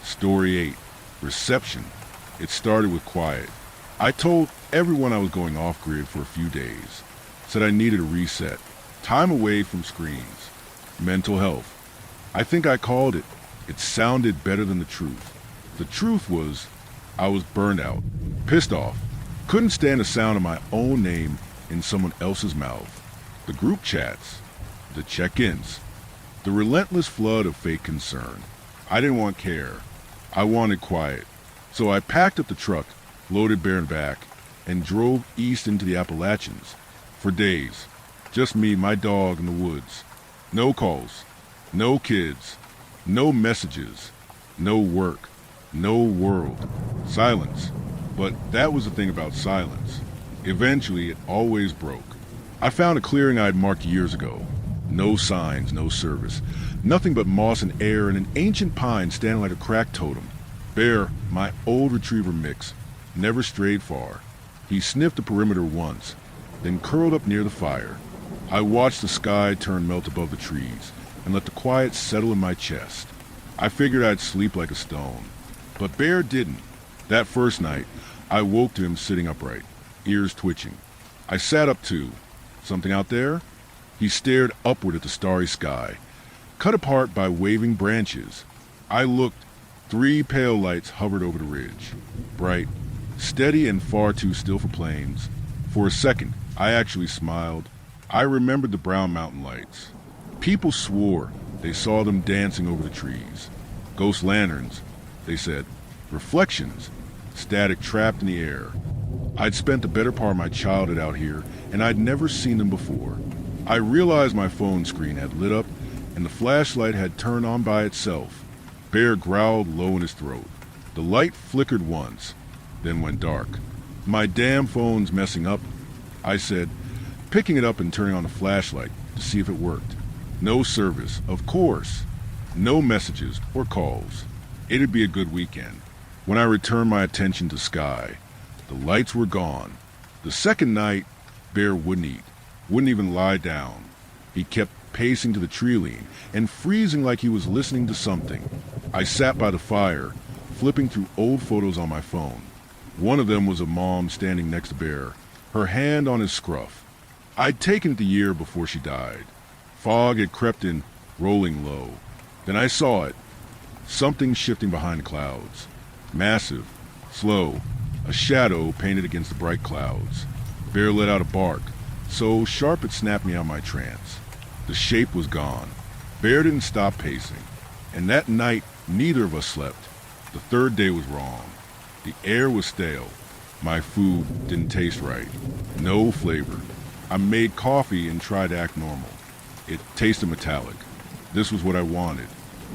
Story 8. Reception. It started with quiet. I told everyone I was going off-grid for a few days. Said I needed a reset. Time away from screens. Mental health. I think I called it. It sounded better than the truth. The truth was, I was burned out, pissed off, couldn't stand the sound of my own name in someone else's mouth. The group chats, the check-ins, the relentless flood of fake concern. I didn't want care. I wanted quiet. So I packed up the truck, loaded Bear in back, and drove east into the Appalachians. For days, just me, my dog, in the woods. No calls, no kids, no messages, no work, no world. Silence. But that was the thing about silence. Eventually, it always broke. I found a clearing I had marked years ago. No signs, no service. Nothing but moss and air and an ancient pine standing like a cracked totem. Bear, my old retriever mix, never strayed far. He sniffed the perimeter once, then curled up near the fire. I watched the sky turn melt above the trees and let the quiet settle in my chest. I figured I'd sleep like a stone. But Bear didn't. That first night, I woke to him sitting upright, ears twitching. I sat up too. Something out there? He stared upward at the starry sky, cut apart by waving branches. I looked. 3 pale lights hovered over the ridge, bright, steady, and far too still for planes. For a second, I actually smiled. I remembered the brown mountain lights. People swore they saw them dancing over the trees. Ghost lanterns, they said. Reflections, static trapped in the air. I'd spent the better part of my childhood out here, and I'd never seen them before. I realized my phone screen had lit up, and the flashlight had turned on by itself. Bear growled low in his throat. The light flickered once, then went dark. My damn phone's messing up, I said, picking it up and turning on the flashlight to see if it worked. No service, of course. No messages or calls. It'd be a good weekend. When I returned my attention to sky, the lights were gone. The second night, Bear wouldn't eat, wouldn't even lie down. He kept pacing to the tree line and freezing like he was listening to something. I sat by the fire, flipping through old photos on my phone. One of them was of Mom standing next to Bear, her hand on his scruff. I'd taken it the year before she died. Fog had crept in, rolling low. Then I saw it. Something shifting behind the clouds. Massive, slow, a shadow painted against the bright clouds. Bear let out a bark, so sharp it snapped me out of my trance. The shape was gone. Bear didn't stop pacing. And that night, neither of us slept. The third day was wrong. The air was stale. My food didn't taste right. No flavor. I made coffee and tried to act normal. It tasted metallic. This was what I wanted.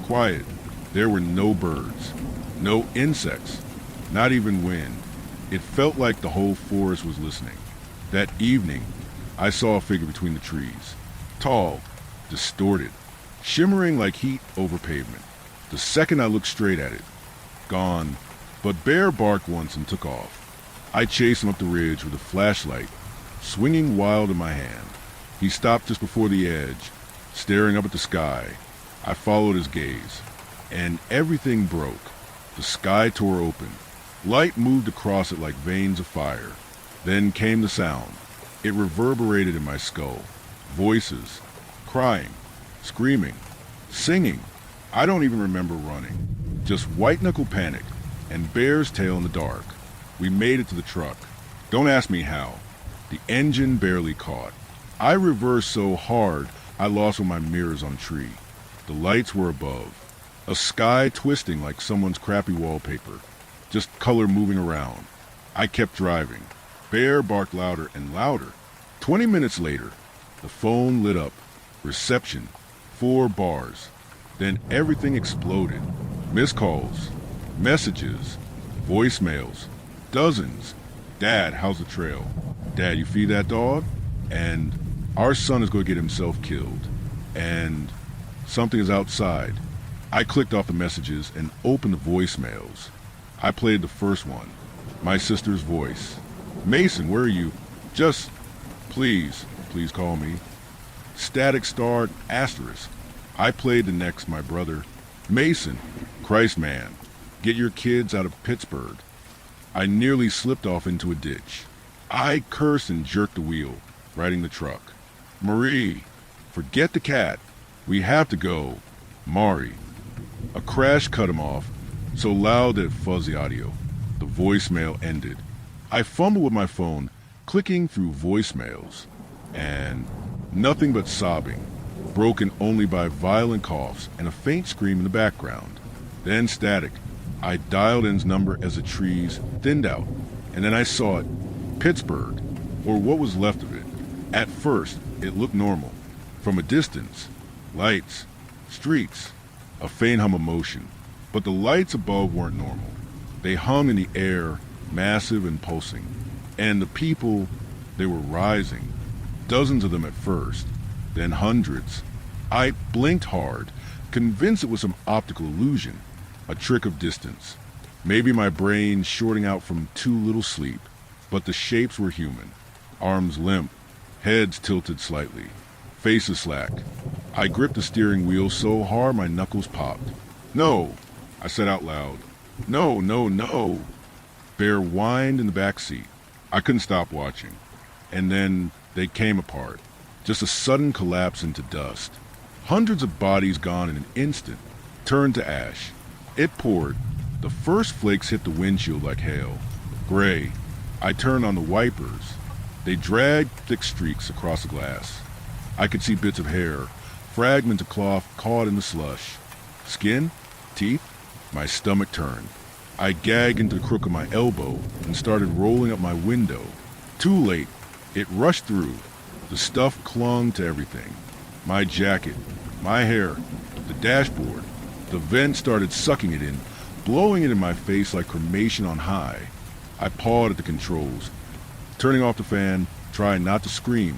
Quiet. There were no birds. No insects. Not even wind. It felt like the whole forest was listening. That evening, I saw a figure between the trees. Tall, distorted, shimmering like heat over pavement. The second I looked straight at it, gone, but Bear barked once and took off. I chased him up the ridge with a flashlight, swinging wild in my hand. He stopped just before the edge, staring up at the sky. I followed his gaze, and everything broke. The sky tore open. Light moved across it like veins of fire. Then came the sound. It reverberated in my skull. Voices, crying, screaming, singing. I don't even remember running. Just white-knuckle panic and Bear's tail in the dark. We made it to the truck. Don't ask me how. The engine barely caught. I reversed so hard I lost one of my mirrors on a tree. The lights were above. A sky twisting like someone's crappy wallpaper. Just color moving around. I kept driving. Bear barked louder and louder. 20 minutes later, the phone lit up. Reception. 4 bars. Then everything exploded. Missed calls. Messages. Voicemails. Dozens. Dad, how's the trail? Dad, you feed that dog? And our son is going to get himself killed. And something is outside. I clicked off the messages and opened the voicemails. I played the first one. My sister's voice. Mason, where are you? Just, please call me. Static starred asterisk. I played the next, my brother. Mason, Christ man, get your kids out of Pittsburgh. I nearly slipped off into a ditch. I cursed and jerked the wheel, riding the truck. Marie, forget the cat. We have to go. Mari. A crash cut him off, so loud that it fuzzed the audio. The voicemail ended. I fumbled with my phone, clicking through voicemails, and nothing but sobbing, broken only by violent coughs and a faint scream in the background. Then static. I dialed in's number as the trees thinned out, and then I saw it. Pittsburgh, or what was left of it. At first, it looked normal. From a distance, lights, streets, a faint hum of motion. But the lights above weren't normal. They hung in the air, massive and pulsing. And the people, they were rising. Dozens of them at first, then hundreds. I blinked hard, convinced it was some optical illusion, a trick of distance. Maybe my brain shorting out from too little sleep. But the shapes were human. Arms limp, heads tilted slightly, faces slack. I gripped the steering wheel so hard my knuckles popped. No, I said out loud. No, no, no. Bear whined in the back seat. I couldn't stop watching. And then they came apart. Just a sudden collapse into dust. Hundreds of bodies gone in an instant, turned to ash. It poured. The first flakes hit the windshield like hail. Gray. I turned on the wipers. They dragged thick streaks across the glass. I could see bits of hair, fragments of cloth caught in the slush. Skin? Teeth? My stomach turned. I gagged into the crook of my elbow and started rolling up my window. Too late. It rushed through. The stuff clung to everything. My jacket, my hair, the dashboard. The vent started sucking it in, blowing it in my face like cremation on high. I pawed at the controls, turning off the fan, trying not to scream.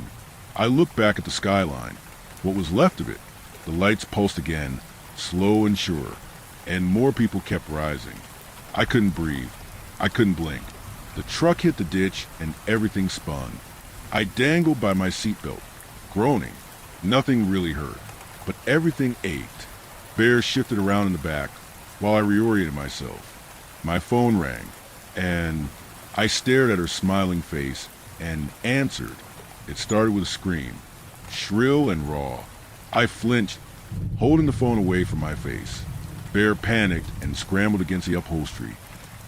I looked back at the skyline, what was left of it. The lights pulsed again, slow and sure, and more people kept rising. I couldn't breathe. I couldn't blink. The truck hit the ditch and everything spun. I dangled by my seatbelt, groaning. Nothing really hurt, but everything ached. Bear shifted around in the back while I reoriented myself. My phone rang, and I stared at her smiling face and answered. It started with a scream, shrill and raw. I flinched, holding the phone away from my face. Bear panicked and scrambled against the upholstery,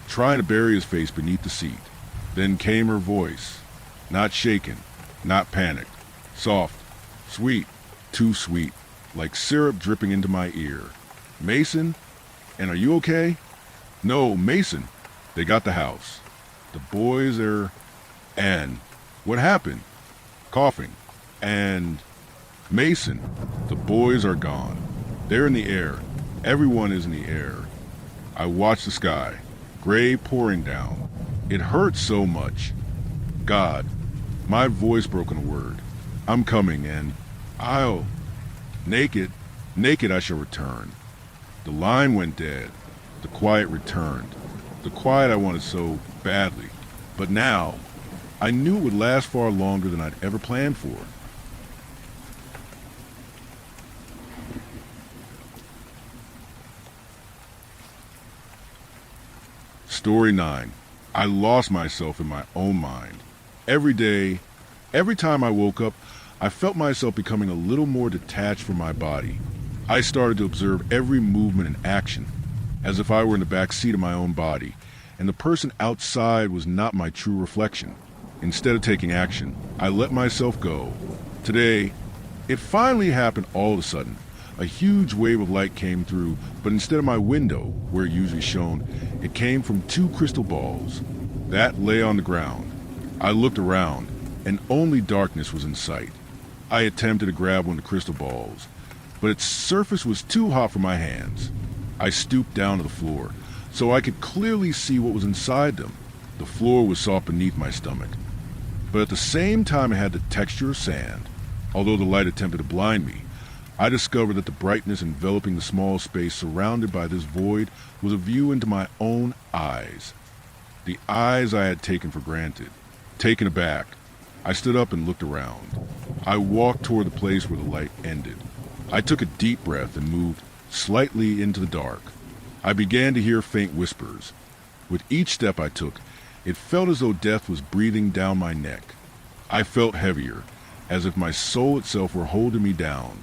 trying to bury his face beneath the seat. Then came her voice. Not shaken, not panicked. Soft, sweet, too sweet, like syrup dripping into my ear. Mason? And are you okay? No, Mason. They got the house. The boys are... And what happened? Coughing. And... Mason. The boys are gone. They're in the air. Everyone is in the air. I watched the sky. Gray pouring down. It hurt so much. God. My voice broke in a word. I'm coming, and I'll... Naked I shall return. The line went dead. The quiet returned. The quiet I wanted so badly. But now, I knew it would last far longer than I'd ever planned for. Story 9. I lost myself in my own mind. Every day, every time I woke up, I felt myself becoming a little more detached from my body. I started to observe every movement and action, as if I were in the back seat of my own body, and the person outside was not my true reflection. Instead of taking action, I let myself go. Today, it finally happened all of a sudden. A huge wave of light came through, but instead of my window, where it usually shone, it came from 2 crystal balls. That lay on the ground. I looked around, and only darkness was in sight. I attempted to grab one of the crystal balls, but its surface was too hot for my hands. I stooped down to the floor, so I could clearly see what was inside them. The floor was soft beneath my stomach, but at the same time it had the texture of sand. Although the light attempted to blind me, I discovered that the brightness enveloping the small space surrounded by this void was a view into my own eyes. The eyes I had taken for granted. Taken aback, I stood up and looked around. I walked toward the place where the light ended. I took a deep breath and moved slightly into the dark. I began to hear faint whispers. With each step I took, it felt as though death was breathing down my neck. I felt heavier, as if my soul itself were holding me down.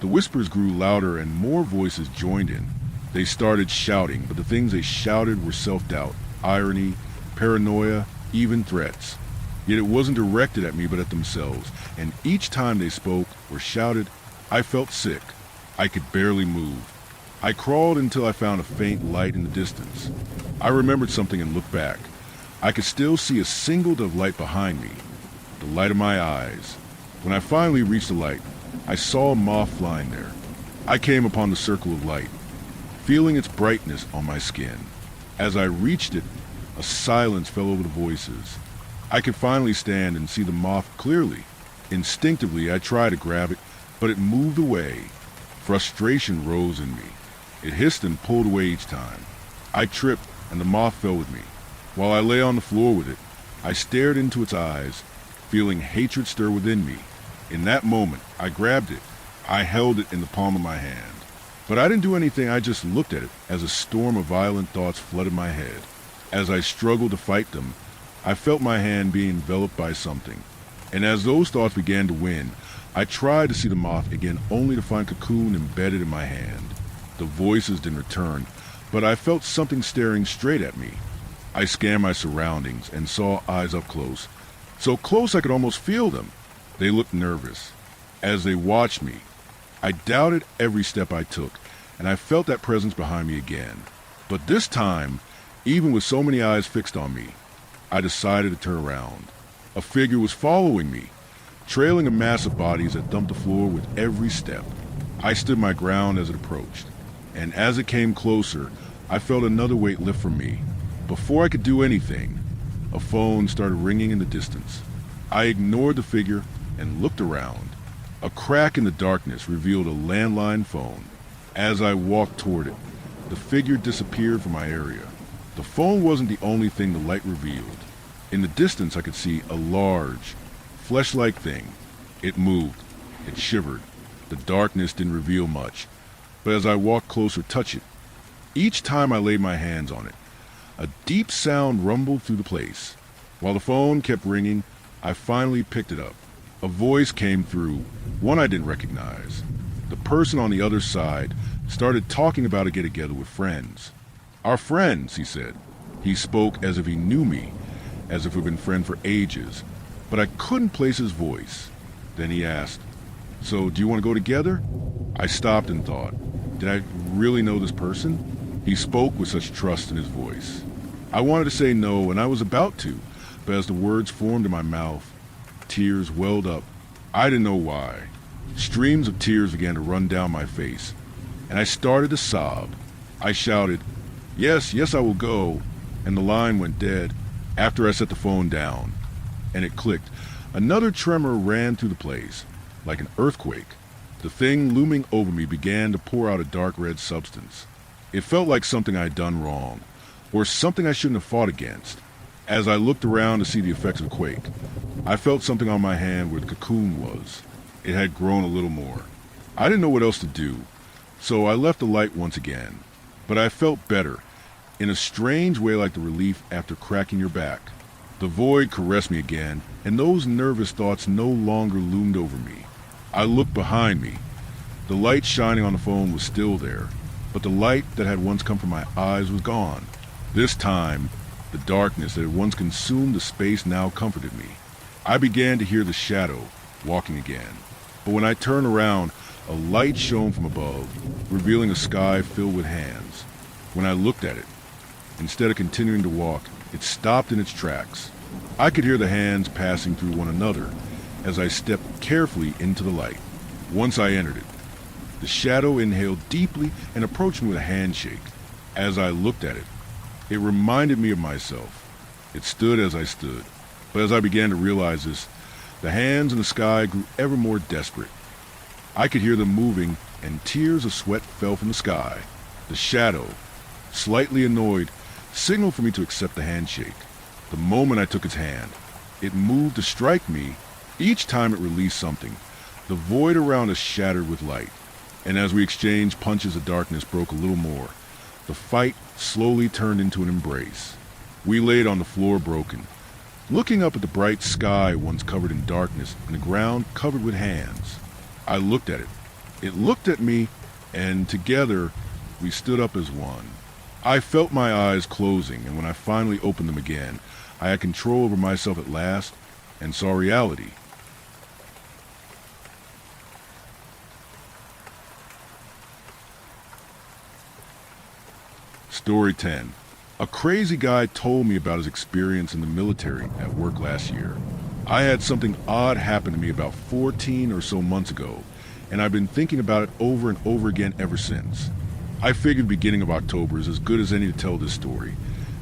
The whispers grew louder and more voices joined in. They started shouting, but the things they shouted were self-doubt, irony, paranoia, even threats. Yet it wasn't directed at me but at themselves, and each time they spoke or shouted, I felt sick. I could barely move. I crawled until I found a faint light in the distance. I remembered something and looked back. I could still see a single of light behind me, the light of my eyes. When I finally reached the light, I saw a moth flying there. I came upon the circle of light, feeling its brightness on my skin. As I reached it, a silence fell over the voices. I could finally stand and see the moth clearly. Instinctively, I tried to grab it, but it moved away. Frustration rose in me. It hissed and pulled away each time. I tripped, and the moth fell with me. While I lay on the floor with it, I stared into its eyes, feeling hatred stir within me. In that moment, I grabbed it. I held it in the palm of my hand. But I didn't do anything, I just looked at it as a storm of violent thoughts flooded my head. As I struggled to fight them, I felt my hand being enveloped by something. And as those thoughts began to win, I tried to see the moth again only to find cocoon embedded in my hand. The voices didn't return, but I felt something staring straight at me. I scanned my surroundings and saw eyes up close. So close I could almost feel them. They looked nervous. As they watched me, I doubted every step I took, and I felt that presence behind me again. But this time, even with so many eyes fixed on me, I decided to turn around. A figure was following me, trailing a mass of bodies that thumped the floor with every step. I stood my ground as it approached, and as it came closer, I felt another weight lift from me. Before I could do anything, a phone started ringing in the distance. I ignored the figure and looked around. A crack in the darkness revealed a landline phone. As I walked toward it, the figure disappeared from my area. The phone wasn't the only thing the light revealed. In the distance, I could see a large, flesh-like thing. It moved. It shivered. The darkness didn't reveal much, but as I walked closer, touched it. Each time I laid my hands on it, a deep sound rumbled through the place. While the phone kept ringing, I finally picked it up. A voice came through, one I didn't recognize. The person on the other side Started talking about a get-together with friends. Our friends, he said. He spoke as if he knew me, as if we'd been friends for ages, but I couldn't place his voice. Then he asked, "So, do you want to go together?" I stopped and thought, did I really know this person? He spoke with such trust in his voice. I wanted to say no, and I was about to, but as the words formed in my mouth, tears welled up. I didn't know why. Streams of tears began to run down my face, and I started to sob. I shouted, "Yes, yes, I will go," and the line went dead after I set the phone down, and it clicked. Another tremor ran through the place, like an earthquake. The thing looming over me began to pour out a dark red substance. It felt like something I had done wrong, or something I shouldn't have fought against. As I looked around to see the effects of the quake, I felt something on my hand where the cocoon was. It had grown a little more. I didn't know what else to do, so I left the light once again. But I felt better, in a strange way, like the relief after cracking your back. The void caressed me again, and those nervous thoughts no longer loomed over me. I looked behind me. The light shining on the phone was still there, but the light that had once come from my eyes was gone. This time, the darkness that had once consumed the space now comforted me. I began to hear the shadow walking again, but when I turned around, a light shone from above, revealing a sky filled with hands. When I looked at it, instead of continuing to walk, it stopped in its tracks. I could hear the hands passing through one another as I stepped carefully into the light. Once I entered it, the shadow inhaled deeply and approached me with a handshake. As I looked at it, it reminded me of myself. It stood as I stood, but as I began to realize this, the hands in the sky grew ever more desperate. I could hear them moving, and tears of sweat fell from the sky. The shadow, slightly annoyed, signaled for me to accept the handshake. The moment I took its hand, it moved to strike me. Each time it released something, the void around us shattered with light, and as we exchanged punches, the darkness broke a little more. The fight slowly turned into an embrace. We laid on the floor broken, looking up at the bright sky once covered in darkness and the ground covered with hands. I looked at it. It looked at me, and together we stood up as one. I felt my eyes closing, and when I finally opened them again, I had control over myself at last and saw reality. Story 10. A crazy guy told me about his experience in the military at work last year. I had something odd happen to me about 14 or so months ago, and I've been thinking about it over and over again ever since. I figured the beginning of October is as good as any to tell this story,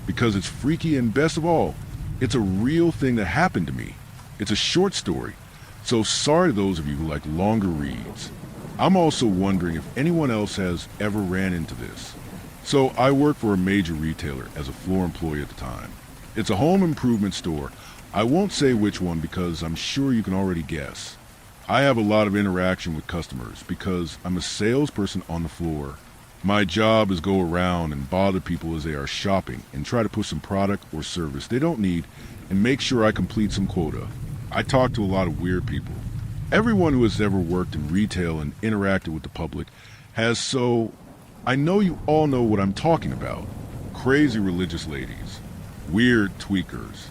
because it's freaky and best of all, it's a real thing that happened to me. It's a short story, so sorry to those of you who like longer reads. I'm also wondering if anyone else has ever ran into this. So I worked for a major retailer as a floor employee at the time. It's a home improvement store. I won't say which one because I'm sure you can already guess. I have a lot of interaction with customers because I'm a salesperson on the floor. My job is go around and bother people as they are shopping and try to push some product or service they don't need and make sure I complete some quota. I talk to a lot of weird people. Everyone who has ever worked in retail and interacted with the public has, so I know you all know what I'm talking about. Crazy religious ladies, weird tweakers,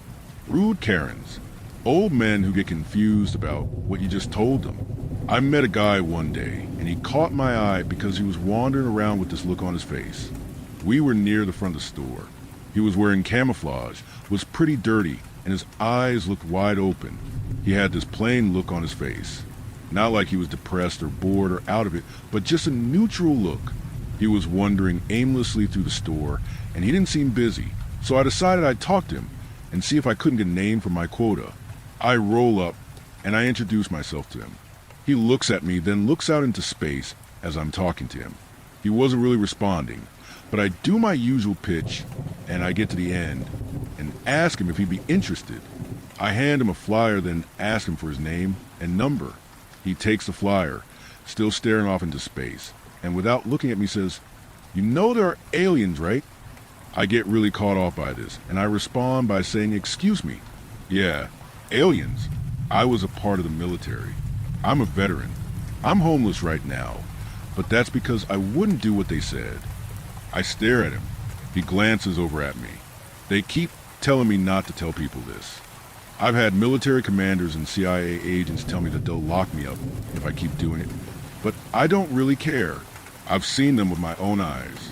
rude Karens, old men who get confused about what you just told them. I met a guy one day, and he caught my eye because he was wandering around with this look on his face. We were near the front of the store. He was wearing camouflage, was pretty dirty, and his eyes looked wide open. He had this plain look on his face. Not like he was depressed or bored or out of it, but just a neutral look. He was wandering aimlessly through the store, and he didn't seem busy, so I decided I'd talk to him and see if I couldn't get a name for my quota. I roll up, and I introduce myself to him. He looks at me, then looks out into space as I'm talking to him. He wasn't really responding, but I do my usual pitch, and I get to the end and ask him if he'd be interested. I hand him a flyer, then ask him for his name and number. He takes the flyer, still staring off into space, and without looking at me says, "You know there are aliens, right?" I get really caught off by this, and I respond by saying, "Excuse me." "Yeah, aliens. I was a part of the military. I'm a veteran. I'm homeless right now, but that's because I wouldn't do what they said. I stare at him. He glances over at me. They keep telling me not to tell people this. I've had military commanders and CIA agents tell me that they'll lock me up if I keep doing it, but I don't really care. I've seen them with my own eyes.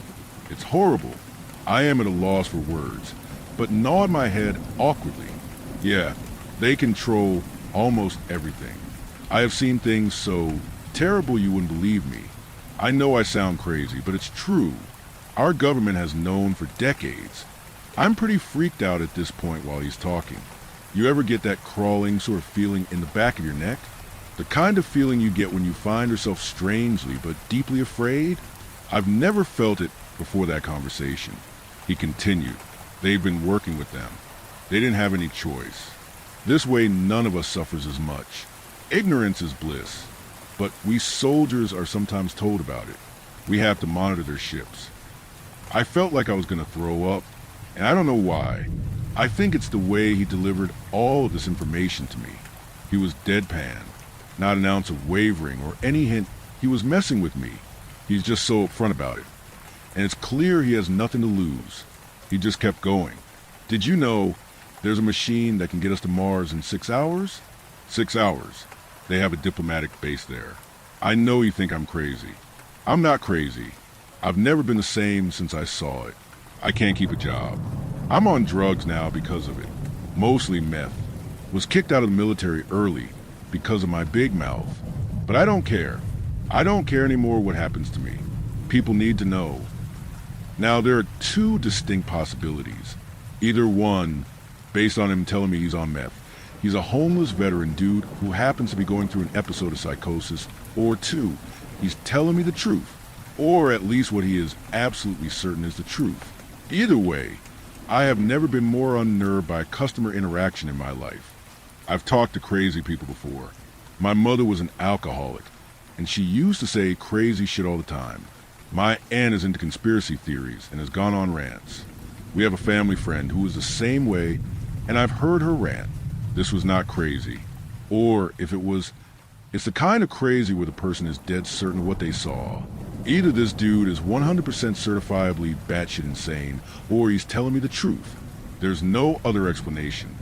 It's horrible. I am at a loss for words, but nod my head awkwardly. Yeah, they control almost everything. I have seen things so terrible you wouldn't believe me. I know I sound crazy, but it's true. Our government has known for decades. I'm pretty freaked out at this point while he's talking. You ever get that crawling sort of feeling in the back of your neck? The kind of feeling you get when you find yourself strangely but deeply afraid? I've never felt it before that conversation. He continued. They've been working with them. They didn't have any choice. This way none of us suffers as much. Ignorance is bliss, but we soldiers are sometimes told about it. We have to monitor their ships. I felt like I was going to throw up, and I don't know why. I think it's the way he delivered all of this information to me. He was deadpan, not an ounce of wavering or any hint he was messing with me. He's just so upfront about it. And it's clear he has nothing to lose. He just kept going. Did you know there's a machine that can get us to Mars in 6 hours? 6 hours. They have a diplomatic base there. I know you think I'm crazy. I'm not crazy. I've never been the same since I saw it. I can't keep a job. I'm on drugs now because of it. Mostly meth. Was kicked out of the military early because of my big mouth. But I don't care. I don't care anymore what happens to me. People need to know. Now, there are two distinct possibilities. Either one, based on him telling me he's on meth, he's a homeless veteran dude who happens to be going through an episode of psychosis, or two, he's telling me the truth, or at least what he is absolutely certain is the truth. Either way, I have never been more unnerved by customer interaction in my life. I've talked to crazy people before. My mother was an alcoholic, and she used to say crazy shit all the time. My aunt is into conspiracy theories and has gone on rants. We have a family friend who is the same way, and I've heard her rant. This was not crazy. Or if it was, it's the kind of crazy where the person is dead certain of what they saw. Either this dude is 100% certifiably batshit insane, or he's telling me the truth. There's no other explanation.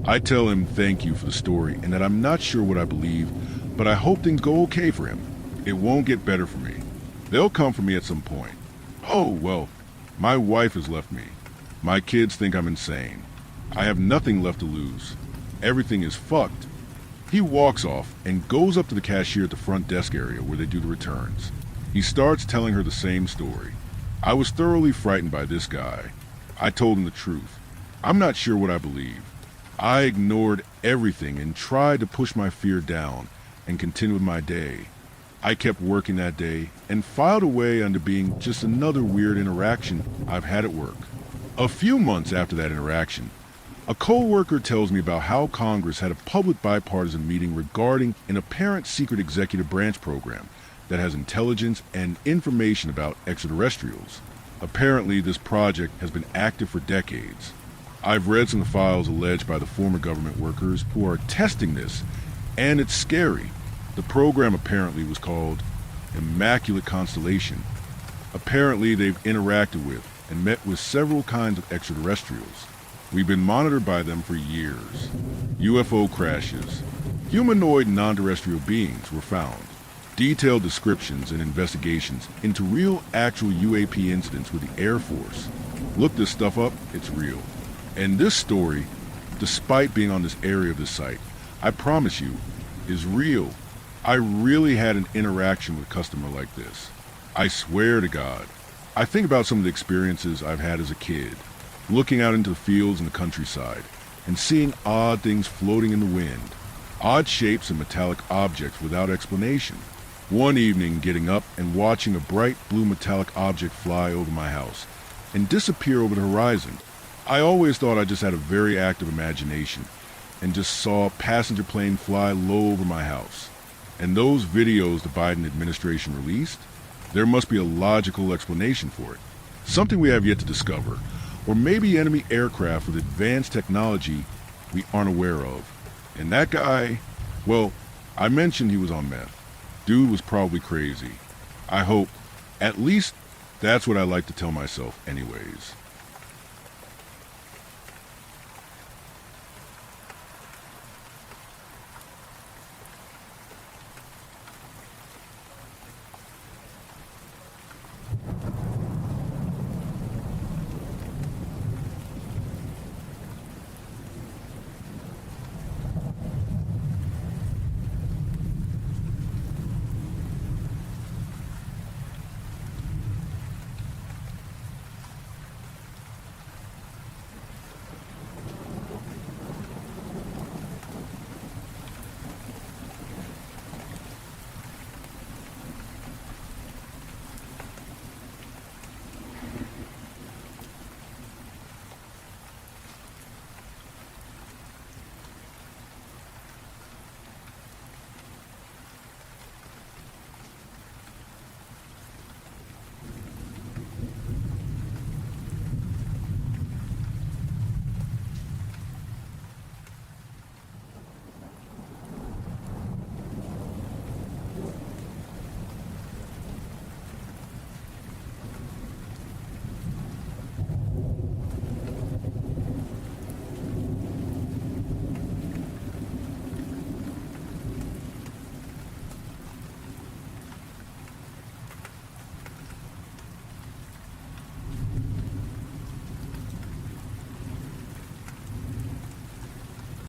I tell him thank you for the story and that I'm not sure what I believe, but I hope things go okay for him. It won't get better for me. They'll come for me at some point. Oh, well, my wife has left me. My kids think I'm insane. I have nothing left to lose. Everything is fucked. He walks off and goes up to the cashier at the front desk area where they do the returns. He starts telling her the same story. I was thoroughly frightened by this guy. I told him the truth. I'm not sure what I believe. I ignored everything and tried to push my fear down and continue with my day. I kept working that day and filed away under being just another weird interaction I've had at work. A few months after that interaction, a co-worker tells me about how Congress had a public bipartisan meeting regarding an apparent secret executive branch program that has intelligence and information about extraterrestrials. Apparently, this project has been active for decades. I've read some of the files alleged by the former government workers who are testing this, and it's scary. The program apparently was called Immaculate Constellation. Apparently, they've interacted with and met with several kinds of extraterrestrials. We've been monitored by them for years. UFO crashes. Humanoid non-terrestrial beings were found. Detailed descriptions and investigations into real actual UAP incidents with the Air Force. Look this stuff up, it's real. And this story, despite being on this area of the site, I promise you, is real. I really had an interaction with a customer like this. I swear to God. I think about some of the experiences I've had as a kid, looking out into the fields and the countryside, and seeing odd things floating in the wind, odd shapes and metallic objects without explanation. One evening, getting up and watching a bright blue metallic object fly over my house and disappear over the horizon. I always thought I just had a very active imagination and just saw a passenger plane fly low over my house. And those videos the Biden administration released, there must be a logical explanation for it. Something we have yet to discover, or maybe enemy aircraft with advanced technology we aren't aware of. And that guy, well, I mentioned he was on meth. Dude was probably crazy. I hope. At least that's what I like to tell myself anyways.